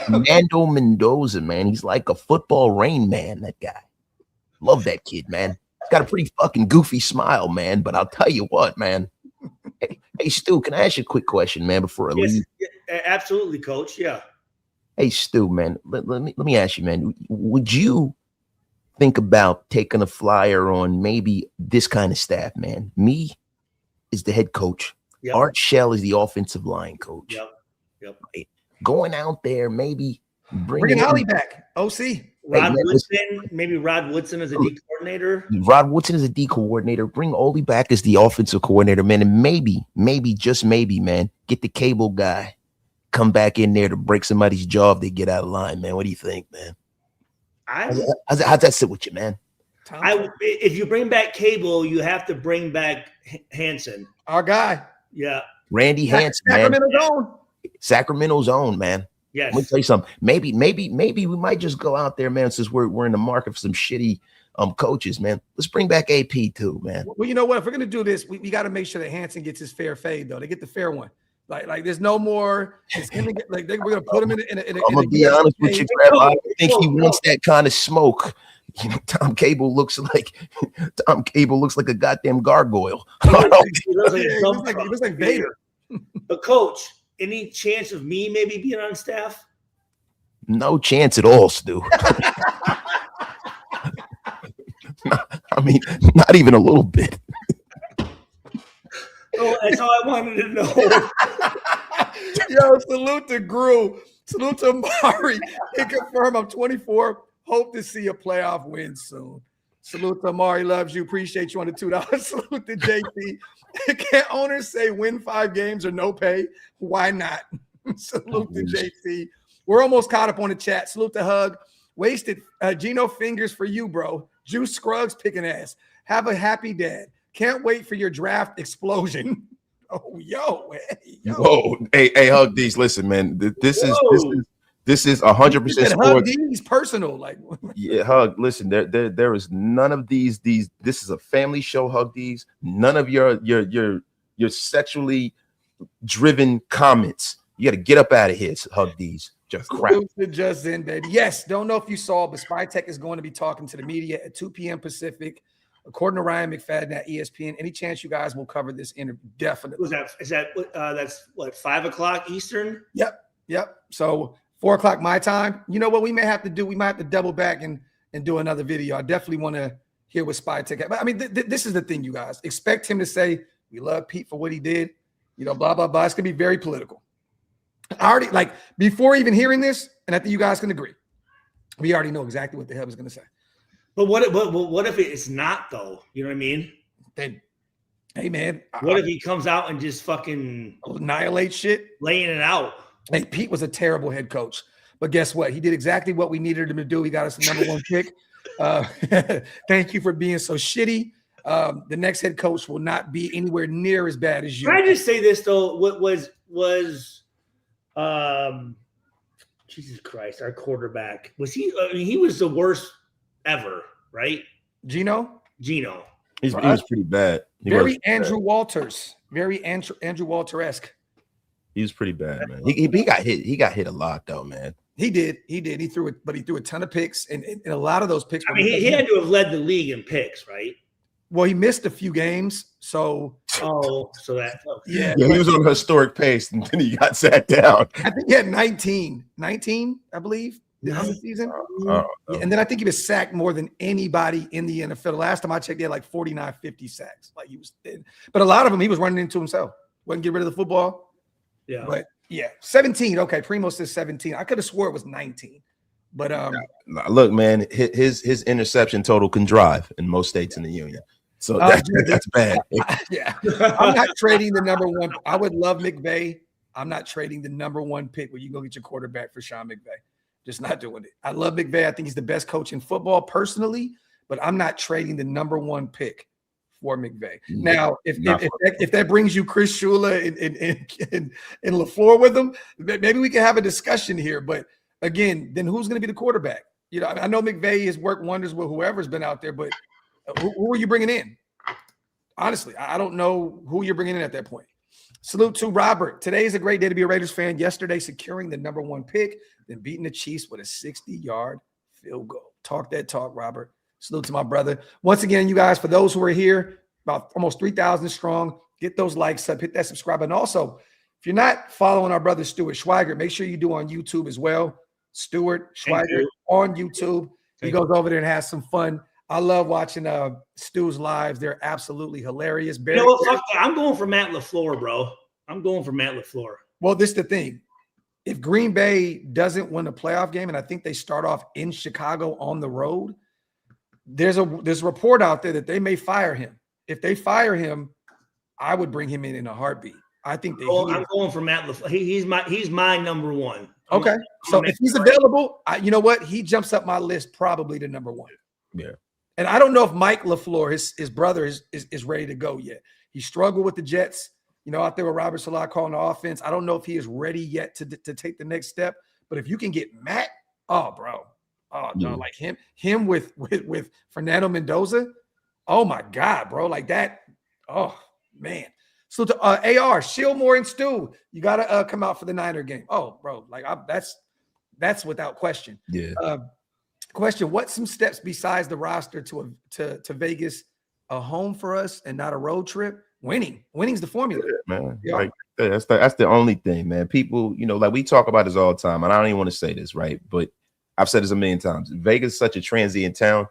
Fernando Mendoza, man. He's like a football Rain Man. That guy. Love that kid, man. He's got a pretty fucking goofy smile, man. But I'll tell you what, man. Hey, Stu, can I ask you a quick question, man, before I leave? Absolutely, Coach. Yeah. Hey, Stu, man, let me ask you, man. Would you think about taking a flyer on maybe this kind of staff, man? Me is the head coach. Yep. Art Shell is the offensive line coach. Yep. Right? Going out there, maybe bringing Holly back. OC. Rod Woodson, maybe Rod Woodson as a D coordinator. Rod Woodson is a D coordinator. Bring Oli back as the offensive coordinator, man. And maybe, just maybe, man, get the cable guy, come back in there to break somebody's jaw if they get out of line, man. What do you think, man? How's that sit with you, man? If you bring back Cable, you have to bring back Hansen. Our guy. Yeah. Randy Hansen, man. Sacramento's own, man. Yes. Let me tell you something. Maybe we might just go out there, man, since we're in the market for some shitty coaches, man. Let's bring back AP too, man. Well, you know what? If we're gonna do this, we got to make sure that Hansen gets his fair fade, though. They get the fair one. Like there's no more. It's gonna get, we're gonna put him in a I'm gonna be honest with you, Grab. I think he wants that kind of smoke. You know, Tom Cable looks like a goddamn gargoyle. He looks like Vader. But Coach, any chance of me maybe being on staff? No chance at all, Stu. I mean, not even a little bit. Oh, that's all I wanted to know. Yo, salute to Gru. Salute to Mari. He confirmed I'm 24. Hope to see a playoff win soon. Salute to Amari, loves you. Appreciate you on the $2. Salute to JT. Can owners say win 5 games or no pay? Why not? Salute to JT. We're almost caught up on the chat. Salute to Hug. Wasted. Gino fingers for you, bro. Juice Scruggs picking ass. Have a happy dad. Can't wait for your draft explosion. Oh, yo. Whoa. Hey, Hug these. Listen, man. This is 100% Hug these personal. Like, yeah, Hug. Listen, there is none of these. This is a family show. Hug these. None of your sexually driven comments. You got to get up out of here, Hug D's. Just crap. Just in, baby. Yes, don't know if you saw, but Spytech is going to be talking to the media at 2 p.m. Pacific, according to Ryan McFadden at ESPN. Any chance you guys will cover this interview? Definitely. That's what, 5 o'clock Eastern? Yep. So 4 o'clock my time. You know what we may have to do? We might have to double back and do another video. I definitely want to hear what Spytech. But I mean, this is the thing, you guys. Expect him to say, we love Pete for what he did. You know, blah, blah, blah. It's going to be very political. I already, like, before even hearing this, and I think you guys can agree, we already know exactly what the hell he's going to say. But what if it's not, though? You know what I mean? Then, hey, man. What if he comes out and just fucking annihilate shit? Laying it out. Hey, Pete was a terrible head coach. But guess what? He did exactly what we needed him to do. He got us the number 1 pick. Thank you for being so shitty. The next head coach will not be anywhere near as bad as you. Can I just say this, though? What was Jesus Christ, our quarterback, was he? I mean, he was the worst ever, right? Gino. He was pretty bad. Very Andrew Walters. Very Andrew Walter-esque. He was pretty bad, man. He got hit. He got hit a lot, though, man. He did. He threw it, but he threw a ton of picks, and a lot of those picks. I mean, he had to have led the league in picks, right? Well, he missed a few games, so yeah, he was on a historic pace, and then he got sat down. I think he had 19, I believe, on the season. And then I think he was sacked more than anybody in the NFL. The last time I checked, he had like 49, 50 sacks. Like, he was thin. But a lot of them, he was running into himself. Wouldn't get rid of the football. Yeah. But yeah, 17. Okay, Primo says 17. I could have swore it was 19. But look, man, his interception total can drive in most states in the union. So that's bad. Yeah. I'm not trading the number 1. I would love McVay. I'm not trading the number 1 pick where you go get your quarterback for Sean McVay. Just not doing it. I love McVay. I think he's the best coach in football personally, but I'm not trading the number 1 pick for McVay. Now, if that brings you Chris Shula and LaFleur with him, maybe we can have a discussion here. But again, then who's going to be the quarterback? You know, I know McVay has worked wonders with whoever's been out there, but who are you bringing in? Honestly, I don't know who you're bringing in at that point. Salute to Robert. Today is a great day to be a Raiders fan. Yesterday, securing the number 1 pick, then beating the Chiefs with a 60-yard field goal. Talk that talk, Robert. Salute to my brother. Once again, you guys, for those who are here, about almost 3,000 strong, get those likes up, hit that subscribe button. Also, if you're not following our brother Stuart Schweiger, make sure you do on YouTube as well. Stuart Schweiger on YouTube. He goes over there and has some fun. I love watching Stu's lives. They're absolutely hilarious. You know what? Fuck that. I'm going for Matt LaFleur, bro. I'm going for Matt LaFleur. Well, this is the thing. If Green Bay doesn't win a playoff game, and I think they start off in Chicago on the road, there's a report out there that they may fire him. If they fire him, I would bring him in a heartbeat. I think they. I'm going for Matt LaFleur. He's my number 1. Okay, so if he's available, you know what? He jumps up my list probably to number 1. Yeah. And I don't know if Mike LaFleur, his brother, is ready to go yet. He struggled with the Jets, you know, out there with Robert Salah calling the offense. I don't know if he is ready yet to take the next step. But if you can get Matt, bro, no, like him with Fernando Mendoza, oh my God, bro, like that. Oh man. So to AR, Shieldmore and Stu, you gotta come out for the Niner game. Oh, bro, like that's without question. Yeah. Question: what's some steps besides the roster to Vegas, a home for us and not a road trip? Winning's the formula, man. Yeah. Like that's the only thing, man. People, you know, like we talk about this all the time, and I don't even want to say this, right? But I've said this a million times. Vegas is such a transient town,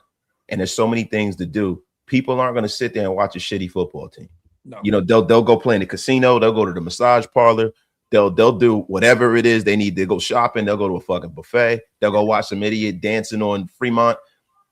and there's so many things to do. People aren't going to sit there and watch a shitty football team. No. You know, they'll go play in the casino, they'll go to the massage parlor. They'll do whatever it is they need. They go shopping. They'll go to a fucking buffet. They'll go watch some idiot dancing on Fremont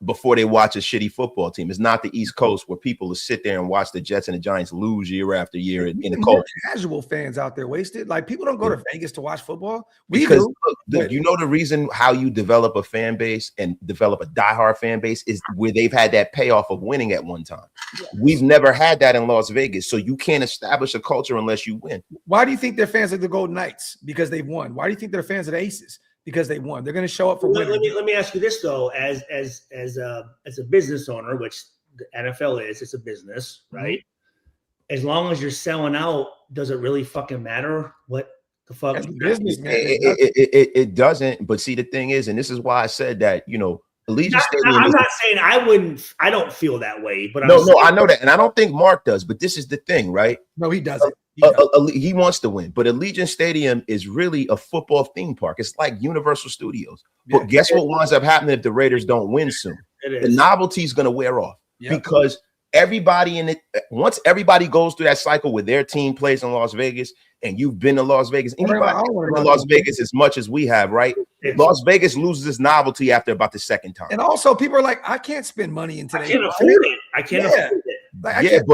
before they watch a shitty football team. It's not the East Coast where people will sit there and watch the Jets and the Giants lose year after year in the cold. Casual fans out there wasted. Like people don't go to Vegas to watch football. Look, you know the reason how you develop a fan base and develop a diehard fan base is where they've had that payoff of winning at one time. Yes. We've never had that in Las Vegas, so you can't establish a culture unless you win. Why do you think they're fans of the Golden Knights? Because they've won. Why do you think they're fans of the Aces? Because they won. They're going to show up for winning. Let me ask you this though, as a business owner, which the NFL is, it's a business, right? Mm-hmm. As long as you're selling out does it really fucking matter what the fuck? Business, man. It doesn't. But see, the thing is, and this is why I said that, Allegiant Stadium. I'm not saying I don't feel that way, but no, I know that, and I don't think Mark does. But this is the thing, right? No, he doesn't. He wants to win, but Allegiant Stadium is really a football theme park. It's like Universal Studios. But guess what winds up happening if the Raiders don't win soon? The novelty is going to wear off because everybody in it. Once everybody goes through that cycle where their team plays in Las Vegas, and you've been to Las Vegas, anybody in Las Vegas as much as we have, right? Las Vegas loses its novelty after about the second time. And also, people are like, I can't spend money in today's. I can't afford it. I can't afford it. Like,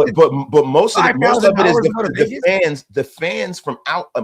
but most of it is the fans from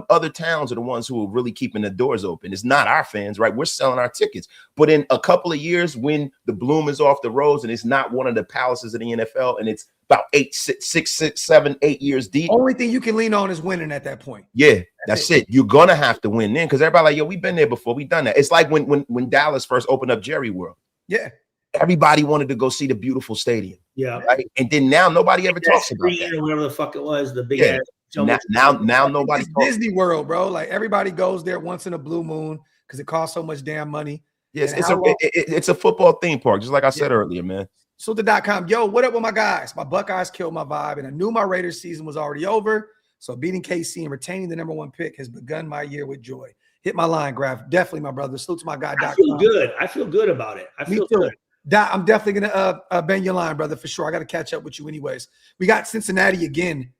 other towns are the ones who are really keeping the doors open. It's not our fans, right? We're selling our tickets. But in a couple of years, when the bloom is off the rose and it's not one of the palaces of the NFL, and it's about 6, 7, 8 years deep. Only thing you can lean on is winning at that point. Yeah, that's it. You're gonna have to win then, because everybody like, yo, we've been there before. We've done that. It's like when Dallas first opened up Jerry World. Yeah. Everybody wanted to go see the beautiful stadium. Yeah. Right? And then now nobody ever talks about that. Or whatever the fuck it was, the big ass. Now nobody talks. Disney World, bro. Like everybody goes there once in a blue moon because it costs so much damn money. Yes, it's a football theme park, just like I said earlier, man. So the.com, yo, what up with my guys? My Buckeyes killed my vibe, and I knew my Raiders season was already over. So beating KC and retaining the #1 pick has begun my year with joy. Hit my line, Graphk. Definitely, my brother. Salute to my guy. I feel good. I feel good about it. I feel good. I'm definitely gonna bang your line, brother, for sure. I got to catch up with you anyways. We got Cincinnati again.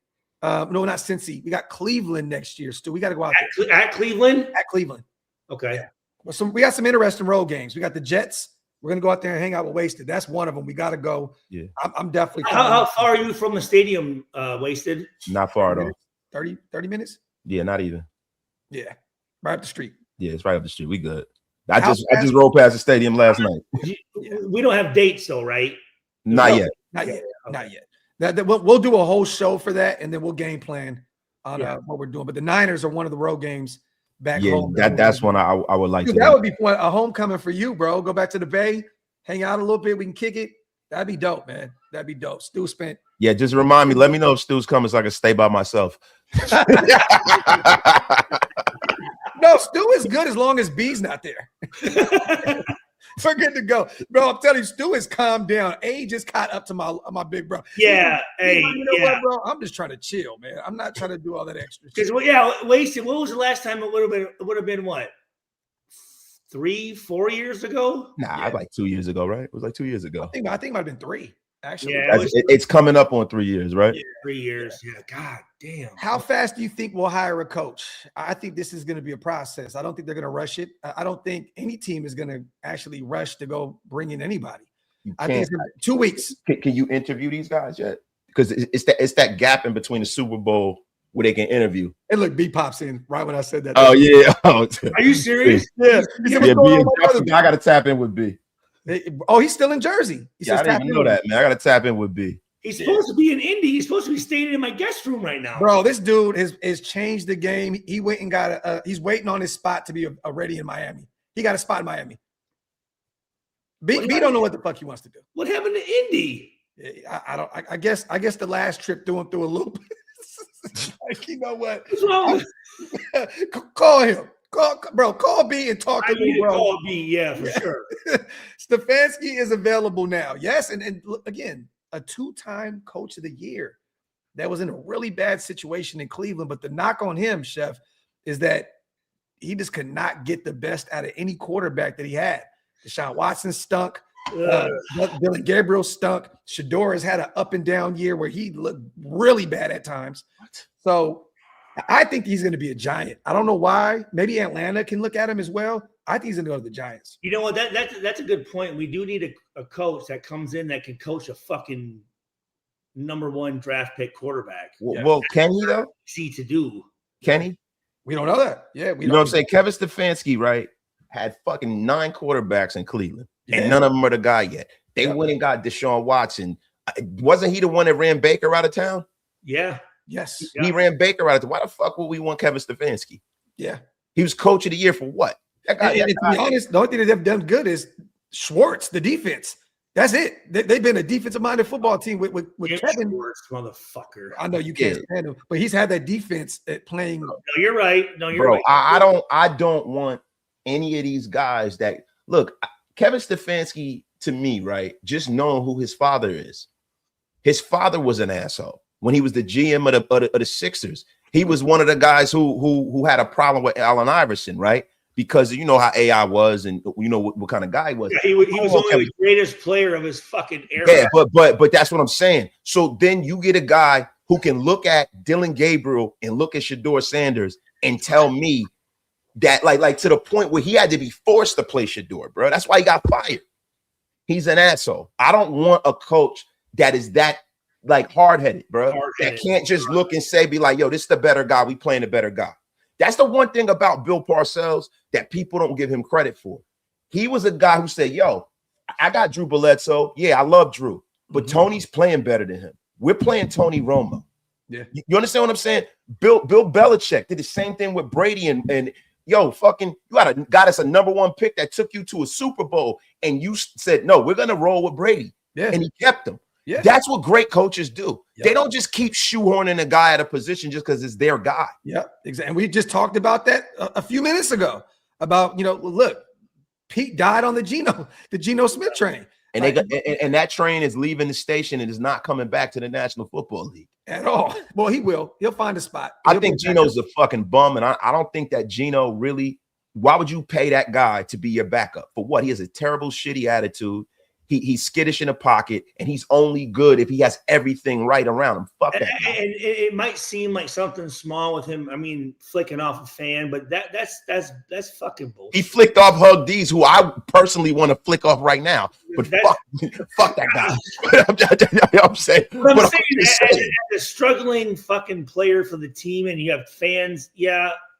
No, not Cincy. We got Cleveland next year. Stu, we got to go out there. At Cleveland? At Cleveland. Okay. Yeah. Well, we got some interesting road games. We got the Jets. We're gonna go out there and hang out with Wasted. That's one of them. We got to go. Yeah. I'm definitely. How far are you from the stadium, Wasted? Not far at all. 30 minutes? Yeah, not even. Yeah. Right up the street. Yeah, it's right up the street. We good. I just rode past the stadium last night. We don't have dates though, right? Not yet. Not yet. Not yet. We'll do a whole show for that, and then we'll game plan on what we're doing. But the Niners are one of the road games back home. That's one I would like to. That would be a homecoming for you, bro. Go back to the Bay, hang out a little bit. We can kick it. That'd be dope, man. That'd be dope. Stu spent. Yeah, just remind me. Let me know if Stu's coming so I can stay by myself. No, Stu is good as long as B's not there. We're good to go, bro. I'm telling you, Stu is calmed down. Age just caught up to my big bro. Yeah, you know what, bro? I'm just trying to chill, man. I'm not trying to do all that extra shit. Wasted. What was the last time it would have been what? 3-4 years ago? Nah, like 2 years ago, right? It was like 2 years ago. I think it might have been 3. Actually, it's coming up on 3 years, right? Yeah, 3 years. Yeah. God damn. How fast do you think we'll hire a coach? I think this is going to be a process. I don't think they're going to rush it. I don't think any team is going to actually rush to go bring in anybody. I think it's going to be 2 weeks. Can you interview these guys yet? Because it's that gap in between the Super Bowl where they can interview. And look, B pops in right when I said that. Oh yeah. Are you serious? Yeah. I got to tap in with B. Oh, he's still in Jersey. I didn't even know that, man. I got to tap in with B. He's supposed to be in Indy. He's supposed to be staying in my guest room right now. Bro, this dude has changed the game. He went and got he's waiting on his spot to be ready in Miami. He got a spot in Miami. B don't know what the fuck he wants to do. What happened to Indy? I guess the last trip threw him through a loop. Like, you know what? What's wrong? Call him. Call B and talk to me, bro. Call B, yeah, for sure. Stefanski is available now. Yes, and look, again, a 2-time coach of the year that was in a really bad situation in Cleveland. But the knock on him, Chef, is that he just could not get the best out of any quarterback that he had. Deshaun Watson stunk. Dylan Gabriel stunk. Shador has had an up and down year where he looked really bad at times. So I think he's going to be a Giant. I don't know why. Maybe Atlanta can look at him as well. I think he's going to go to the Giants. You know what? That's a good point. We do need a coach that comes in that can coach a fucking #1 draft pick quarterback. Well, can he though? See to do. Can he? We don't know that. Yeah, you know what I'm saying? Kevin Stefanski, right, had fucking 9 quarterbacks in Cleveland, and none of them are the guy yet. They went and got Deshaun Watson. Wasn't he the one that ran Baker out of town? Yeah. Yes. He ran Baker out of town. Why the fuck would we want Kevin Stefanski? Yeah. He was coach of the year for what? And to be honest, the only thing that they've done good is Schwartz, the defense. That's it. They've been a defensive-minded football team with Kevin. Schwartz, motherfucker. I know you can't stand him, but he's had that defense at playing. No, you're right. No, you're Bro, right. I don't want any of these guys that look. Kevin Stefanski, to me, right? Just knowing who his father is. His father was an asshole when he was the GM of the Sixers. He was one of the guys who had a problem with Allen Iverson, right? Because you know how AI was, and you know what kind of guy he was. Yeah, he was only the greatest player of his fucking era. Yeah, but that's what I'm saying. So then you get a guy who can look at Dylan Gabriel and look at Shedeur Sanders and tell me that like to the point where he had to be forced to play Shedeur, bro. That's why he got fired. He's an asshole. I don't want a coach that is that like hard-headed, bro. That can't just look and say, be like, yo, this is the better guy. We playing the better guy. That's the one thing about Bill Parcells that people don't give him credit for. He was a guy who said, yo, I got Drew Bledsoe. Yeah, I love Drew, but Tony's playing better than him. We're playing Tony Romo. Yeah. You understand what I'm saying? Bill Belichick did the same thing with Brady and yo, fucking, you got us a #1 pick that took you to a Super Bowl, and you said, no, we're going to roll with Brady. Yeah. And he kept him. Yeah. That's what great coaches do. Yep. They don't just keep shoehorning a guy at a position just because it's their guy. Yeah, exactly. And we just talked about that a few minutes ago about, look, Pete died on the Geno Smith train. And and that train is leaving the station and is not coming back to the National Football League at all. Well, he will. He'll find a spot. I think Geno's a fucking bum, and I don't think that Geno really. Why would you pay that guy to be your backup? For what? He has a terrible, shitty attitude. He's skittish in the pocket, and he's only good if he has everything right around him. Fuck that guy. And it might seem like something small with him. I mean, flicking off a fan, but that's fucking bullshit. He flicked off Hug D's, who I personally want to flick off right now. But fuck that guy. I'm saying, as a struggling fucking player for the team, and you have fans,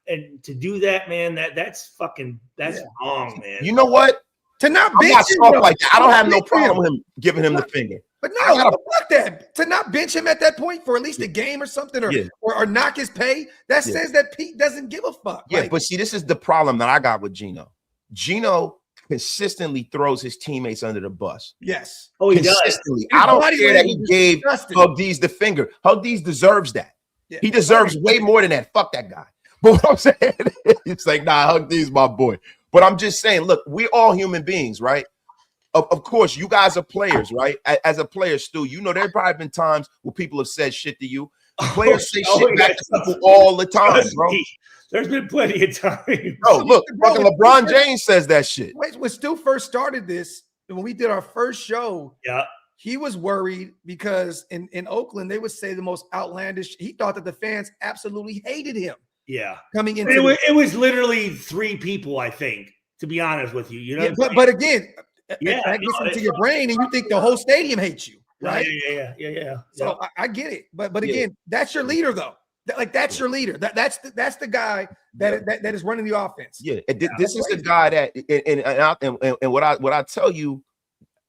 and to do that, man, that's wrong, man. You know what? To not bench him, like that. I don't have no problem with him giving him the finger. But no, fuck that. To not bench him at that point for at least a game or something, or knock his pay, that says that Pete doesn't give a fuck. Yeah, but see, this is the problem that I got with Geno. Geno consistently throws his teammates under the bus. Yes. Oh, he consistently. does. I don't care that he gave Hug D's the finger. Hug D's deserves that. Yeah. He deserves way more than that. Fuck that guy. But what I'm saying, it's like, nah, Hug D's my boy. But I'm just saying, look, we're all human beings, right? Of course, you guys are players, right? As a player, Stu, there have probably been times where people have said shit to you. Players say shit back to people all the time, bro. There's been plenty of times. Bro, look, fucking LeBron James says that shit. Wait, when Stu first started this, when we did our first show, he was worried because in Oakland, they would say the most outlandish. He thought that the fans absolutely hated him. Yeah, coming into it was literally 3 people, I think, to be honest with you. But again, that gets into your brain, and you think the whole stadium hates you, right? Yeah. So I get it, but again, that's your leader, though. That's your leader. That's the guy that is running the offense. Yeah, this is the guy that and what I tell you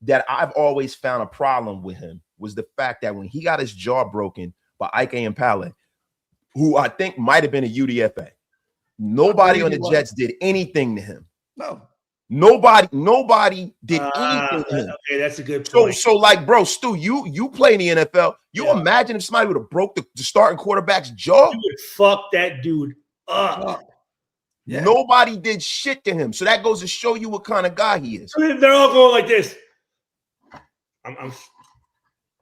that I've always found a problem with him was the fact that when he got his jaw broken by Ike Impale, who I think might have been a UDFA. Nobody on the Jets did anything to him. No. Nobody did anything to him. Okay, that's a good point. So like, bro, Stu, you play in the NFL. You imagine if somebody would have broke the starting quarterback's jaw? You would fuck that dude up. Yeah. Nobody did shit to him. So that goes to show you what kind of guy he is. They're all going like this.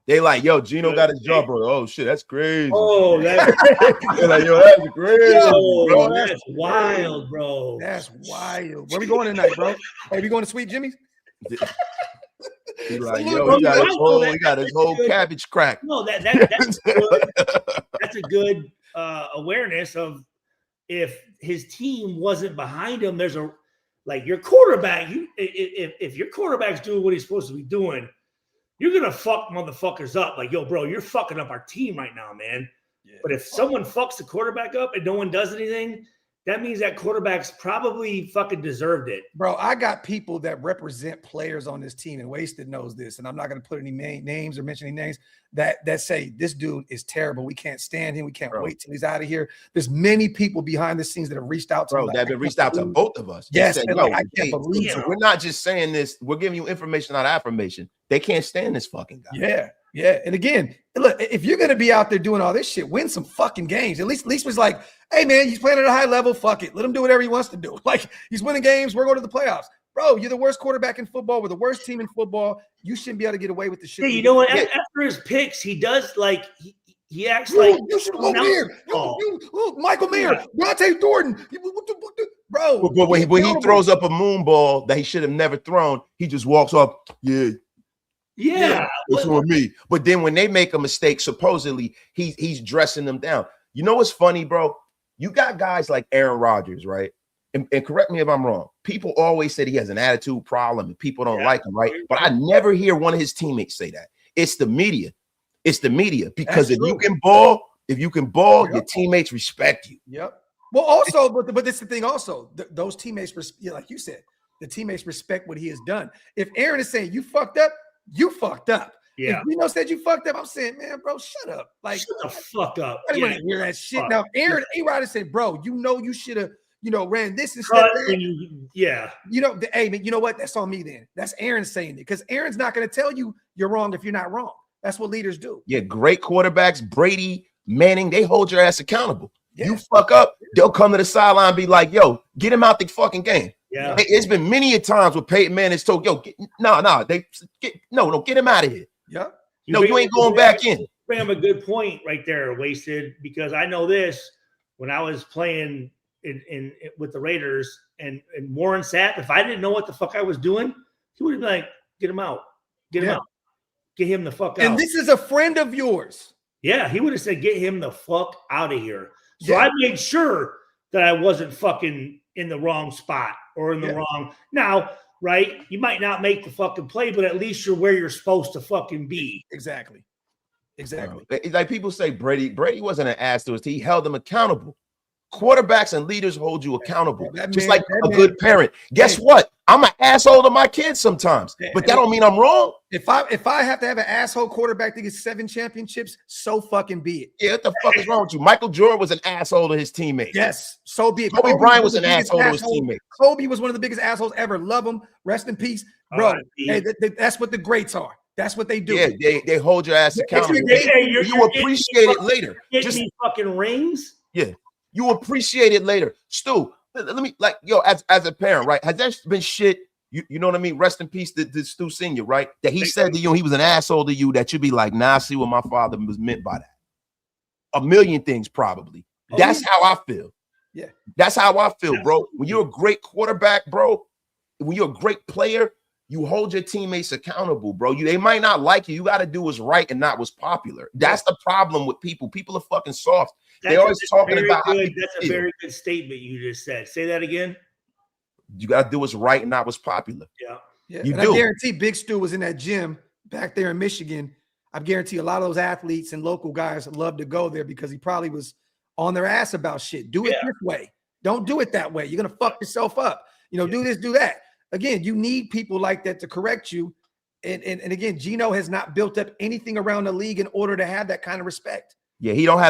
They like, yo, Geno got his jaw, bro. Oh shit, that's crazy. Oh, that's like, yo, that's crazy. Bro, that's wild, bro. That's wild. Where we going tonight, bro? Hey, we going to Sweet Jimmy's? He's like, yo, he got his whole cabbage crack. No, that's good. That's a good awareness of if his team wasn't behind him. There's your quarterback. If your quarterback's doing what he's supposed to be doing, you're going to fuck motherfuckers up. Like, yo, bro, you're fucking up our team right now, man. Yeah. But if someone fucks the quarterback up and no one does anything, that means that quarterback's probably fucking deserved it. Bro, I got people that represent players on this team, and Wasted knows this, and I'm not going to put any names or mention any names, that say this dude is terrible. We can't stand him. We can't wait till he's out of here. There's many people behind the scenes that have reached out to him. That have been reached out to both of us. Yes. Said, I can't believe it. We're not just saying this. We're giving you information, not affirmation. They can't stand this fucking guy. Yeah. Yeah. And again, look, if you're going to be out there doing all this shit, win some fucking games. At least was like, hey, man, he's playing at a high level. Fuck it. Let him do whatever he wants to do. Like, he's winning games. We're going to the playoffs. Bro, you're the worst quarterback in football. We're the worst team in football. You shouldn't be able to get away with the shit. Hey, you know what? After his picks, he does like he acts like you should go here. Michael Mayer, Dante Jordan, bro. But when he throws up a moon ball that he should have never thrown, he just walks off. Yeah, it's on me. But then when they make a mistake, supposedly he's dressing them down. You know what's funny, bro? You got guys like Aaron Rodgers, right? And correct me if I'm wrong. People always say he has an attitude problem and people don't like him, right? But I never hear one of his teammates say that. It's the media. It's the media because if you can ball, your teammates respect you. Yep. Well, also, but this is the thing. Also, those teammates, like you said, the teammates respect what he has done. If Aaron is saying you fucked up, you fucked up. Yeah. If Reno said you fucked up, I'm saying, man, bro, shut up. Like, shut the fuck up. I didn't hear that shit. Now, Aaron, A-Rod said, bro, you should have, ran this instead of that. Yeah. Hey, man, you know what? That's on me then. That's Aaron saying it because Aaron's not going to tell you you're wrong if you're not wrong. That's what leaders do. Yeah, great quarterbacks, Brady, Manning, they hold your ass accountable. Yeah. You fuck up, they'll come to the sideline and be like, yo, get him out the fucking game. Yeah. It's been many a times where Peyton Manning's told, yo, get him out of here. Yeah. You ain't going back in. Bring up a good point right there, Wasted, because I know this when I was playing in with the Raiders and Warren Sapp, if I didn't know what the fuck I was doing, he would have been like, get him out. Get him out. Get him the fuck out. And this is a friend of yours. Yeah, he would have said, get him the fuck out of here. So I made sure that I wasn't fucking in the wrong spot or in the wrong. Now, right, you might not make the fucking play, but at least you're where you're supposed to fucking be. Exactly. Like people say Brady wasn't an ass to us. He held them accountable. Quarterbacks and leaders hold you accountable, just like a good parent. Guess what? I'm an asshole to my kids sometimes, but that don't mean I'm wrong. If I have to have an asshole quarterback to get 7 championships, so fucking be it. Yeah, what the fuck is wrong with you? Michael Jordan was an asshole to his teammates. Yes, so be it. Kobe Bryant was an asshole to his teammates. Kobe was one of the biggest assholes ever. Love him. Rest in peace, bro. Hey, that's what the greats are. That's what they do. Yeah, they hold your ass accountable. You appreciate it later. Just these fucking rings. Yeah. You appreciate it later. Stu, let me as a parent, right? Has there been shit, you know what I mean? Rest in peace to Stu Sr., right? That he said to you, he was an asshole to you, that you'd be like, nah, I see what my father was meant by that. A million things, probably. That's how I feel. Yeah. That's how I feel, bro. When you're a great quarterback, bro, when you're a great player, you hold your teammates accountable, bro. They might not like you. You got to do what's right and not what's popular. That's the problem with people. People are fucking soft. They always talking about. That's a very good statement you just said. Say that again. You got to do what's right and not what's popular. Yeah. You do. I guarantee Big Stu was in that gym back there in Michigan. I guarantee a lot of those athletes and local guys love to go there because he probably was on their ass about shit. Do it this way. Don't do it that way. You're going to fuck yourself up. Do this, do that. Again, you need people like that to correct you. And again, Geno has not built up anything around the league in order to have that kind of respect. Yeah, he don't have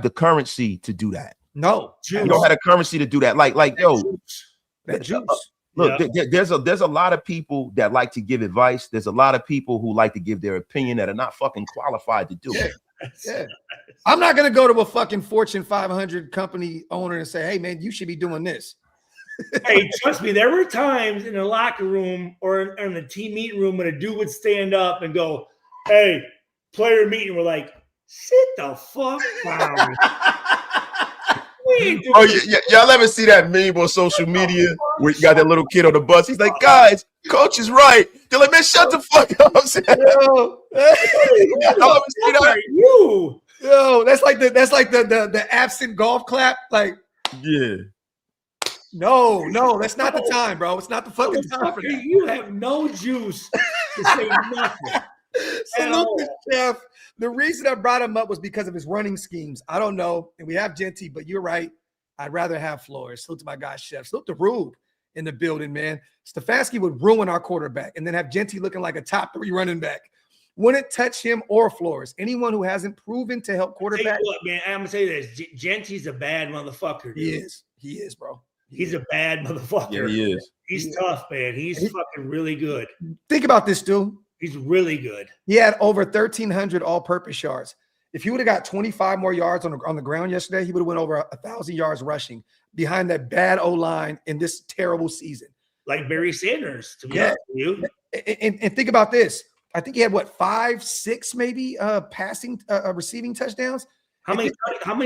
the currency to do that. No, he don't have the currency to do that. Like that juice. Look, there's a lot of people that like to give advice. There's a lot of people who like to give their opinion that are not fucking qualified to do it. Yeah. I'm not gonna go to a fucking Fortune 500 company owner and say, hey man, you should be doing this. Hey, trust me, there were times in the locker room or in the team meeting room when a dude would stand up and go, hey, player meeting. We're like, sit the fuck down. Y'all ever see that meme on social media where you got that little kid on the bus? He's like, guys, coach is right. They're like, man, shut the fuck up. Yo, that's like the absent golf clap. Like, yeah. No, that's not the time, bro. It's not the fucking time for that. You have no juice to say nothing. Salute to Chef. The reason I brought him up was because of his running schemes. I don't know, and we have Genty, but you're right. I'd rather have Flores. Salute to my guy, Chef. Salute to Rube in the building, man. Stefanski would ruin our quarterback and then have Genty looking like a top 3 running back. Wouldn't touch him or Flores. Anyone who hasn't proven to help quarterback. Man, I'm gonna say this: Genty's a bad motherfucker. Dude. He is, bro. He's a bad motherfucker. Yeah, he is. He's tough, man. He's fucking really good. Think about this, Stu. He's really good. He had over 1,300 all-purpose yards. If he would have got 25 more yards on the ground yesterday, he would have went over 1,000 yards rushing behind that bad O-line in this terrible season. Like Barry Sanders, to be honest with you. And think about this. I think he had, 5, 6 maybe receiving touchdowns. How many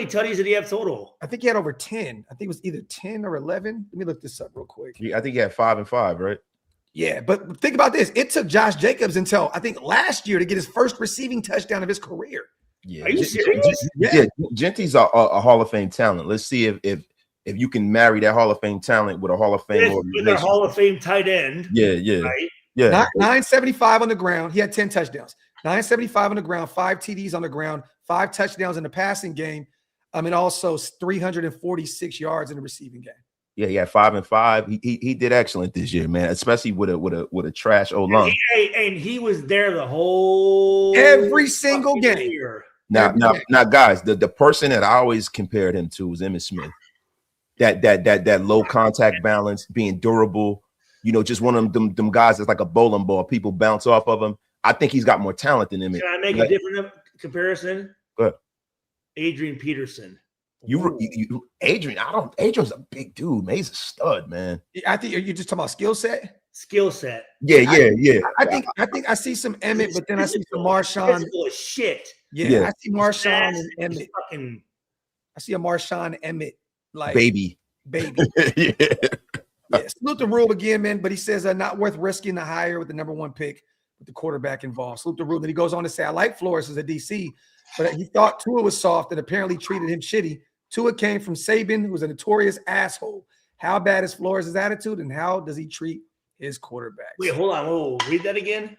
tutties did he have total? I think he had over 10. I think it was either 10 or 11. Let me look this up real quick. I think he had 5 and 5, right? Yeah, but think about this. It took Josh Jacobs until, I think, last year to get his first receiving touchdown of his career. Yeah. Are you serious? Yeah. Genty's a Hall of Fame talent. Let's see if you can marry that Hall of Fame talent with a Hall of Fame organization. With a Hall of Fame tight end. Yeah. Right? Yeah. 975 on the ground. He had 10 touchdowns. 975 on the ground, 5 TDs on the ground, 5 touchdowns in the passing game. And also 346 yards in the receiving game. Yeah, he had 5 and 5. He did excellent this year, man. Especially with a trash O-line. And he was there the whole every single game. Year. Now, guys, the person that I always compared him to was Emmitt Smith. That low contact balance, being durable. Just one of them guys that's like a bowling ball. People bounce off of him. I think he's got more talent than Emmitt. Can I make a different comparison? Go ahead. Adrian Peterson. Adrian, Adrian's a big dude, man. He's a stud, man. I think you're just talking about skill set. Skill set. Yeah. I think I see some Emmett, but then I see some Marshawn. Shit. Yeah, I see Marshawn and Emmett. I see a Marshawn Emmett like baby. Yeah. Salute the Rule again, man. But he says not worth risking the hire with the number 1 pick with the quarterback involved. Salute the Rule. Then he goes on to say, I like Flores as a DC, but he thought Tua was soft and apparently treated him shitty. Tua came from Saban, who's a notorious asshole. How bad is Flores' attitude, and how does he treat his quarterbacks? Wait, hold on. Whoa, read that again.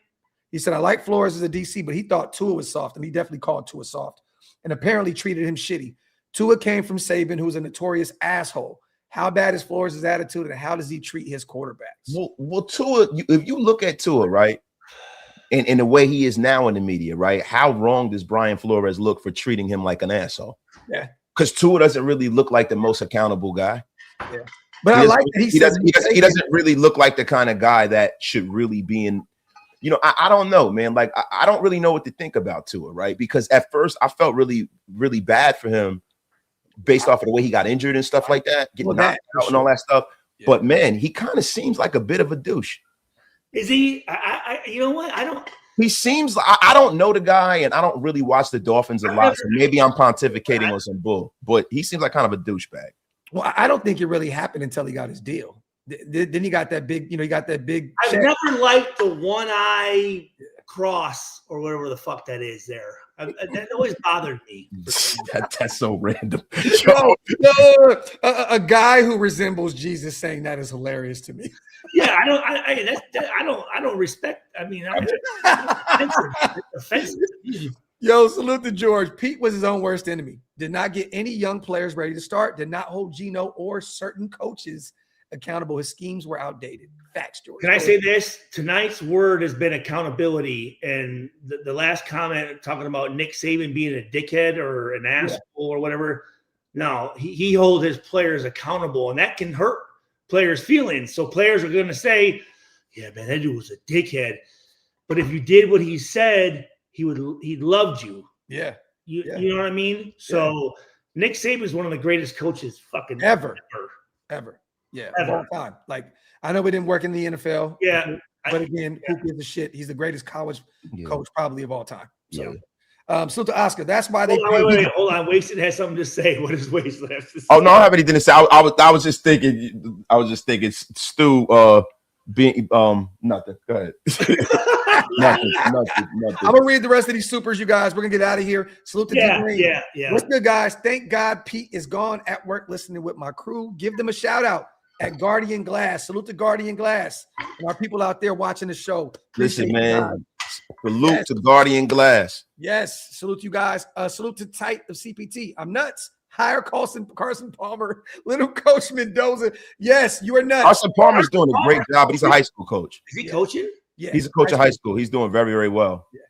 He said, I like Flores as a DC, but he thought Tua was soft, and he definitely called Tua soft and apparently treated him shitty. Tua came from Saban, who's a notorious asshole. How bad is Flores' attitude, and how does he treat his quarterbacks? Well, Tua, if you look at Tua, right, and the way he is now in the media, right, how wrong does Brian Flores look for treating him like an asshole? Yeah. Because Tua doesn't really look like the most accountable guy. Yeah. But I like that he doesn't really look like the kind of guy that should really be in. I don't know, man. Like I don't really know what to think about Tua, right? Because at first I felt really, really bad for him based off of the way he got injured and stuff like that, getting knocked out and all that stuff. Yeah. But man, he kind of seems like a bit of a douche. Is he? You know what? I don't. He seems like I don't know the guy, and I don't really watch the Dolphins a lot. So maybe I'm pontificating on some bull, but he seems like kind of a douchebag. Well, I don't think it really happened until he got his deal. Then he got that big, he got that big. I've never liked the one eye cross or whatever the fuck that is there. That always bothered me. That's so random. A guy who resembles Jesus saying that is hilarious to me. Yeah, I don't respect. I mean, offensive. Yo, salute to George. Pete was his own worst enemy. Did not get any young players ready to start. Did not hold Geno or certain coaches accountable. His schemes were outdated. Facts, George. Can I say this? Tonight's word has been accountability. And the last comment talking about Nick Saban being a dickhead or an asshole or whatever. No, he holds his players accountable, and that can hurt players' feelings. So players are going to say, yeah, man, that dude was a dickhead. But if you did what he said, he loved you. Yeah. You know what I mean? So Nick Saban is one of the greatest coaches fucking ever. Yeah, of all time. Like, I know we didn't work in the NFL. Yeah. But again, who gives a shit? He's the greatest college coach probably of all time. So, Yeah. So to Oscar, that's why they wait, hold on. Wasted has something to say. What does Wasted have to say? Oh no, I have anything to say. I was just thinking Stu being nothing. Go ahead. nothing. I'm gonna read the rest of these supers, you guys. We're gonna get out of here. Salute to yeah. What's good, guys? Thank God Pete is gone, at work listening with my crew. Give them a shout out at Guardian Glass. Salute to Guardian Glass and our people out there watching the show. Listen, man. Salute to Guardian Glass. Yes, salute you guys. Salute to Tight of CPT. I'm nuts. Hire Carson Palmer, little Coach Mendoza. Yes, you are nuts. Carson Palmer's doing a great job, but he's a high school coach. Is he coaching? Yeah, he's a coach of high school. He's doing very, very well. Yeah.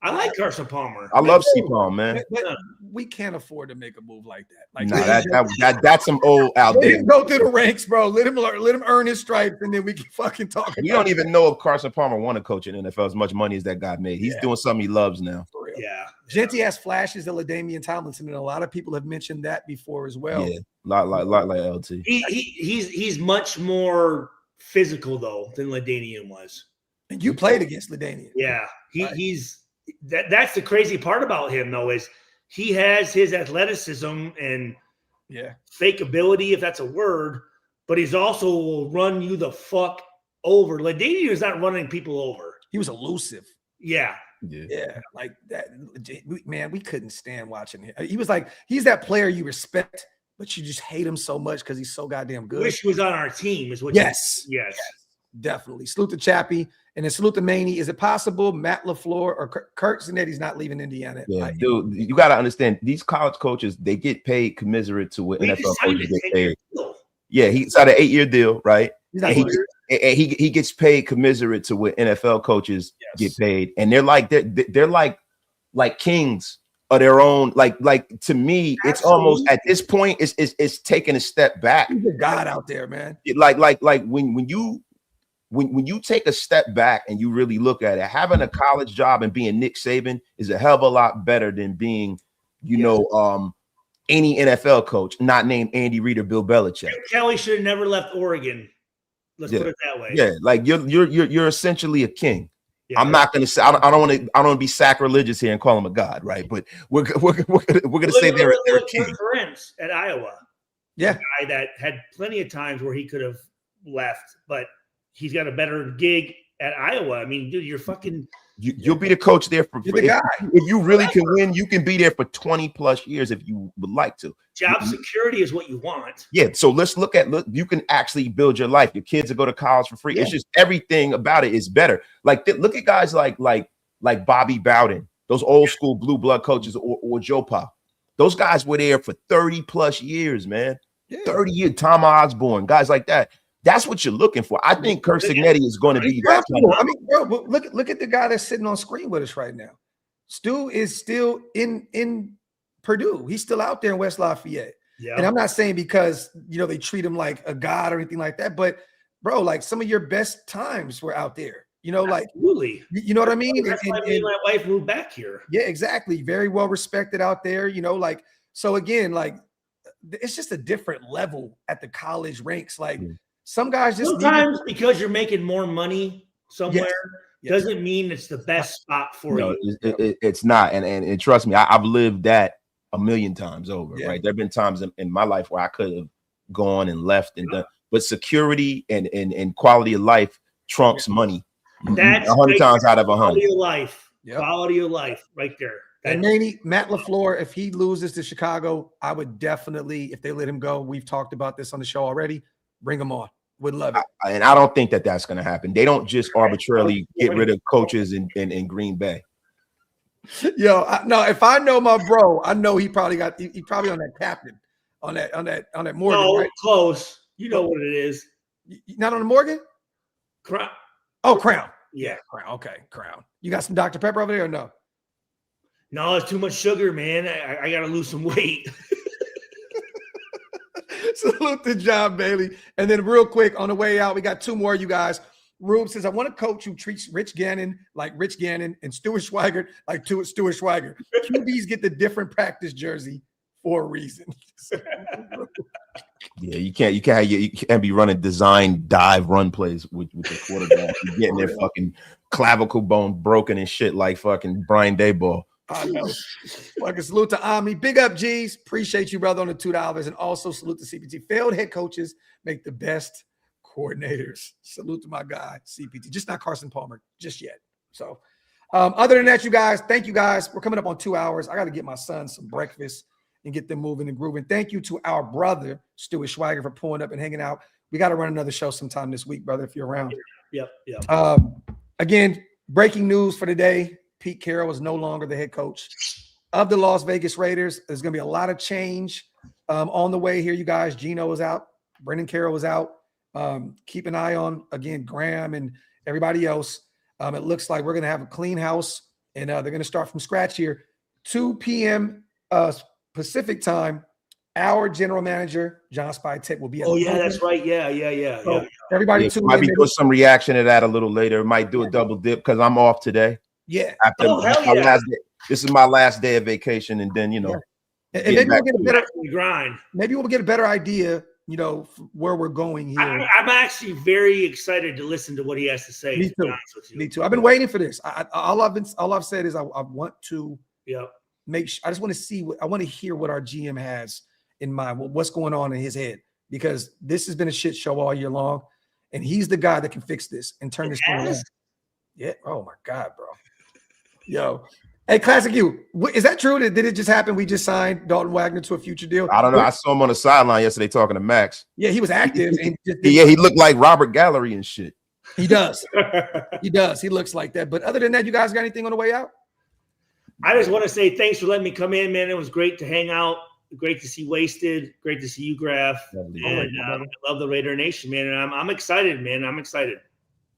I like Carson Palmer. I love C-Palm, man. But we can't afford to make a move like that. Like, that's some old outdated. Let him go through the ranks, bro. Let him earn his stripes, and then we can fucking talk. We don't even know if Carson Palmer want to coach in NFL as much money as that guy made. He's doing something he loves now. For real. Yeah. Genty has flashes of LaDainian Tomlinson, and a lot of people have mentioned that before as well. Yeah, lot like LT. He's much more physical though than LaDainian was. And you played against LaDainian. Yeah, that's the crazy part about him though, is he has his athleticism and fake ability, if that's a word, but he's also will run you the fuck over. LaDainian is not running people over. He was elusive. Yeah, like that. Man, we couldn't stand watching him. He was like, he's that player you respect, but you just hate him so much because he's so goddamn good. Wish he was on our team is what. Yes. Definitely. Salute to Chappie, and then salute to Maney. Is it possible Matt LaFleur or Kurt Zanetti's not leaving Indiana? Yeah, dude, you got to understand, these college coaches, they get paid commensurate to what NFL coaches get paid. Yeah, he signed an 8-year deal, right? He gets paid commensurate to what NFL coaches get paid, and they're like kings of their own. Like to me, it's almost at this point, it's taking a step back. He's a god out there, man. Like when you take a step back and you really look at it, having a college job and being Nick Saban is a hell of a lot better than being, any NFL coach not named Andy Reid or Bill Belichick. Kelly should have never left Oregon. Let's put it that way. Yeah, like you're essentially a king. Yeah. I'm not gonna say I don't want to be sacrilegious here and call him a god, right? But we're gonna say they're a king. Mitchell Renz at Iowa, a guy that had plenty of times where he could have left, but he's got a better gig at Iowa. I mean, dude, you're fucking. You'll be the coach there for if you really can win, you can be there for 20 plus years if you would like to. Job security is what you want. Yeah. So let's look, you can actually build your life. Your kids will go to college for free. Yeah. It's just everything about it is better. Like look at guys like Bobby Bowden, those old school blue blood coaches, or Joe Pa. Those guys were there for 30 plus years, man. 30 years. Tom Osborne, guys like that. That's what you're looking for. I think Kirk Cignetti is going to be that. I mean, bro, look at the guy that's sitting on screen with us right now. Stu is still in Purdue. He's still out there in West Lafayette. Yeah. And I'm not saying because they treat him like a god or anything like that, but bro, like some of your best times were out there. Absolutely. You know what I mean? That's why me and my wife moved back here. Yeah, exactly. Very well respected out there. So again, it's just a different level at the college ranks. Some guys just sometimes because you're making more money somewhere doesn't mean it's the best spot for you. It's not, and trust me, I've lived that a million times over. Right, there've been times in my life where I could have gone and left and done, but security and quality of life trumps money. That's 100 times out of 100. Quality of life, right there. And Matt LaFleur, if he loses to Chicago, I would definitely, if they let him go, we've talked about this on the show already, bring him on. Would love it. And I don't think that that's going to happen. They don't just arbitrarily get rid of coaches in Green Bay. No, if I know my bro, I know he probably on that captain, on that Morgan. No, right? Close. You know what it is. Not on the Morgan? Crown. Oh, Crown. Yeah. Crown. Okay, Crown. You got some Dr. Pepper over there or no? No, it's too much sugar, man. I got to lose some weight. Salute to John Bailey. And then real quick, on the way out, we got two more of you guys. Rube says, I want a coach who treats Rich Gannon like Rich Gannon and Stuart Schweigert like Stuart Schweigert. QBs get the different practice jersey for a reason. Yeah, you can't be running design dive run plays with the quarterback. You're getting their fucking clavicle bone broken and shit like fucking Brian Daboll. I know. Fucking salute to Ami. Big up, G's. Appreciate you, brother, on the $2. And also salute to CPT. Failed head coaches make the best coordinators. Salute to my guy, CPT. Just not Carson Palmer just yet. So other than that, you guys, thank you guys. We're coming up on 2 hours. I got to get my son some breakfast and get them moving and grooving. Thank you to our brother, Stuart Schweiger, for pulling up and hanging out. We got to run another show sometime this week, brother, if you're around. Yep. Again, breaking news for today. Pete Carroll is no longer the head coach of the Las Vegas Raiders. There's going to be a lot of change on the way here, you guys. Gino is out. Brendan Carroll is out. Keep an eye on, again, Graham and everybody else. It looks like we're going to have a clean house and they're going to start from scratch here. 2 p.m. Pacific time. Our general manager, John Spytek, will be at the that's right. Yeah. So everybody might be doing some reaction to that a little later. Might do a double dip because I'm off today. Yeah. This is my last day of vacation, and then and maybe we'll get a better grind. Maybe we'll get a better idea, where we're going here. I'm actually very excited to listen to what he has to say. Me too. Me too. I've been waiting for this. All I've said is I want to make sure. I just want to see I want to hear what our GM has in mind, what's going on in his head, because this has been a shit show all year long, and he's the guy that can fix this and turn this thing around. Yeah. Oh my God, bro. Yo. Hey, Classic U, is that true? Did it just happen? We just signed Dalton Wagner to a future deal? I don't know. I saw him on the sideline yesterday talking to Max. Yeah, he was active. He looked like Robert Gallery and shit. He does. He does. He looks like that. But other than that, you guys got anything on the way out? I just want to say thanks for letting me come in, man. It was great to hang out. Great to see Wasted. Great to see you, Graphk. And I love the Raider Nation, man. And I'm excited, man. I'm excited.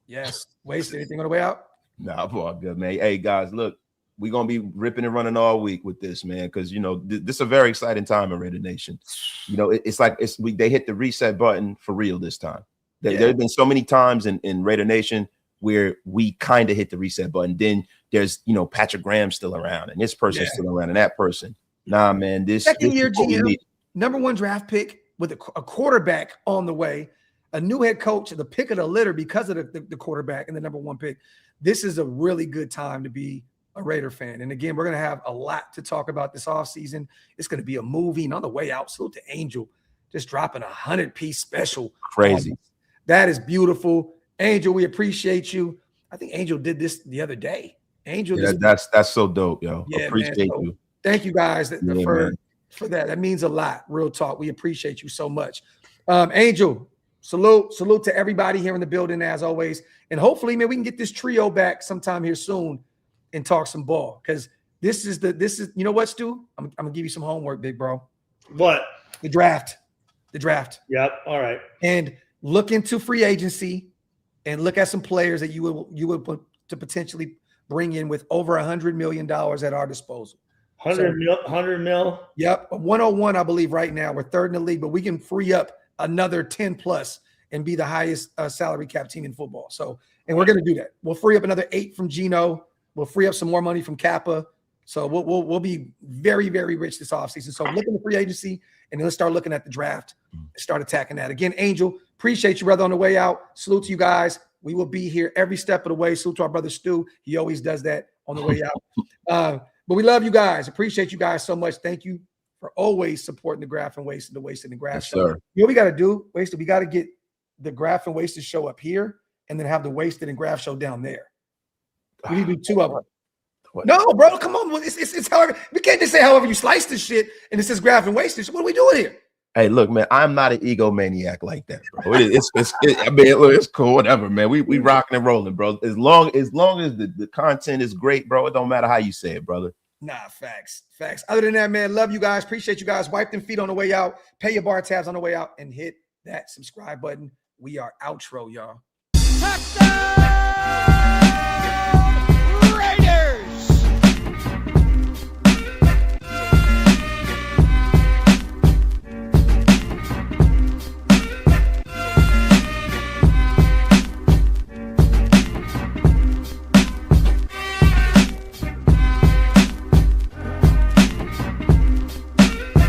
Yes. Wasted. Anything on the way out? Nah, boy, good, man. Hey, guys, look, we're going to be ripping and running all week with this, man, because, this is a very exciting time in Raider Nation. It's like they hit the reset button for real this time. There have been so many times in Raider Nation where we kind of hit the reset button. Then there's, Patrick Graham still around, and this person's still around, and that person. Nah, man, this second-year GM, #1 draft pick with a quarterback on the way, a new head coach, the pick of the litter because of the quarterback and the #1 pick. This is a really good time to be a Raider fan. And again, we're going to have a lot to talk about this offseason. It's going to be a movie. And on the way out, salute to Angel, just dropping 100-piece special. Crazy. That is beautiful. Angel, we appreciate you. I think Angel did this the other day. Angel, that's so dope, yo. Yeah, appreciate you. Thank you guys for that. That means a lot. Real talk. We appreciate you so much. Angel, salute to everybody here in the building as always. And hopefully, man, we can get this trio back sometime here soon and talk some ball. Because this is you know what, Stu? I'm gonna give you some homework, big bro. What? The draft. Yep. All right. And look into free agency and look at some players that you would put to potentially bring in with over $100 million at our disposal. 100 mil. Yep. 101, I believe right now. We're third in the league, but we can free up another 10 plus and be the highest salary cap team in football. So, and we're going to do that. We'll free up another 8 from Gino. We'll free up some more money from Kappa. So we'll be very, very rich this offseason. So look in the free agency and then let's start looking at the draft and start attacking that. Again, Angel, appreciate you, brother, on the way out. Salute to you guys. We will be here every step of the way. Salute to our brother Stu. He always does that on the way out. But we love you guys. Appreciate you guys so much. Thank you for always supporting the Graphk and Wasted, the Wasted and Graphk show. Sir. You know what we got to do, Wasted? We got to get the Graphk and Wasted show up here and then have the Wasted and Graphk show down there. We need to do 2 of them. What? No, bro, come on. It's however. We can't just say however you slice this shit and it says Graphk and Wasted. What are we doing here? Hey, look, man, I'm not an egomaniac like that, bro. I mean, look, it's cool, whatever, man. We rocking and rolling, bro. As long as the content is great, bro, it don't matter how you say it, brother. Nah, facts. Other than that, man, love you guys. Appreciate you guys. Wipe them feet on the way out. Pay your bar tabs on the way out and hit that subscribe button. We are outro, y'all. Touchdown!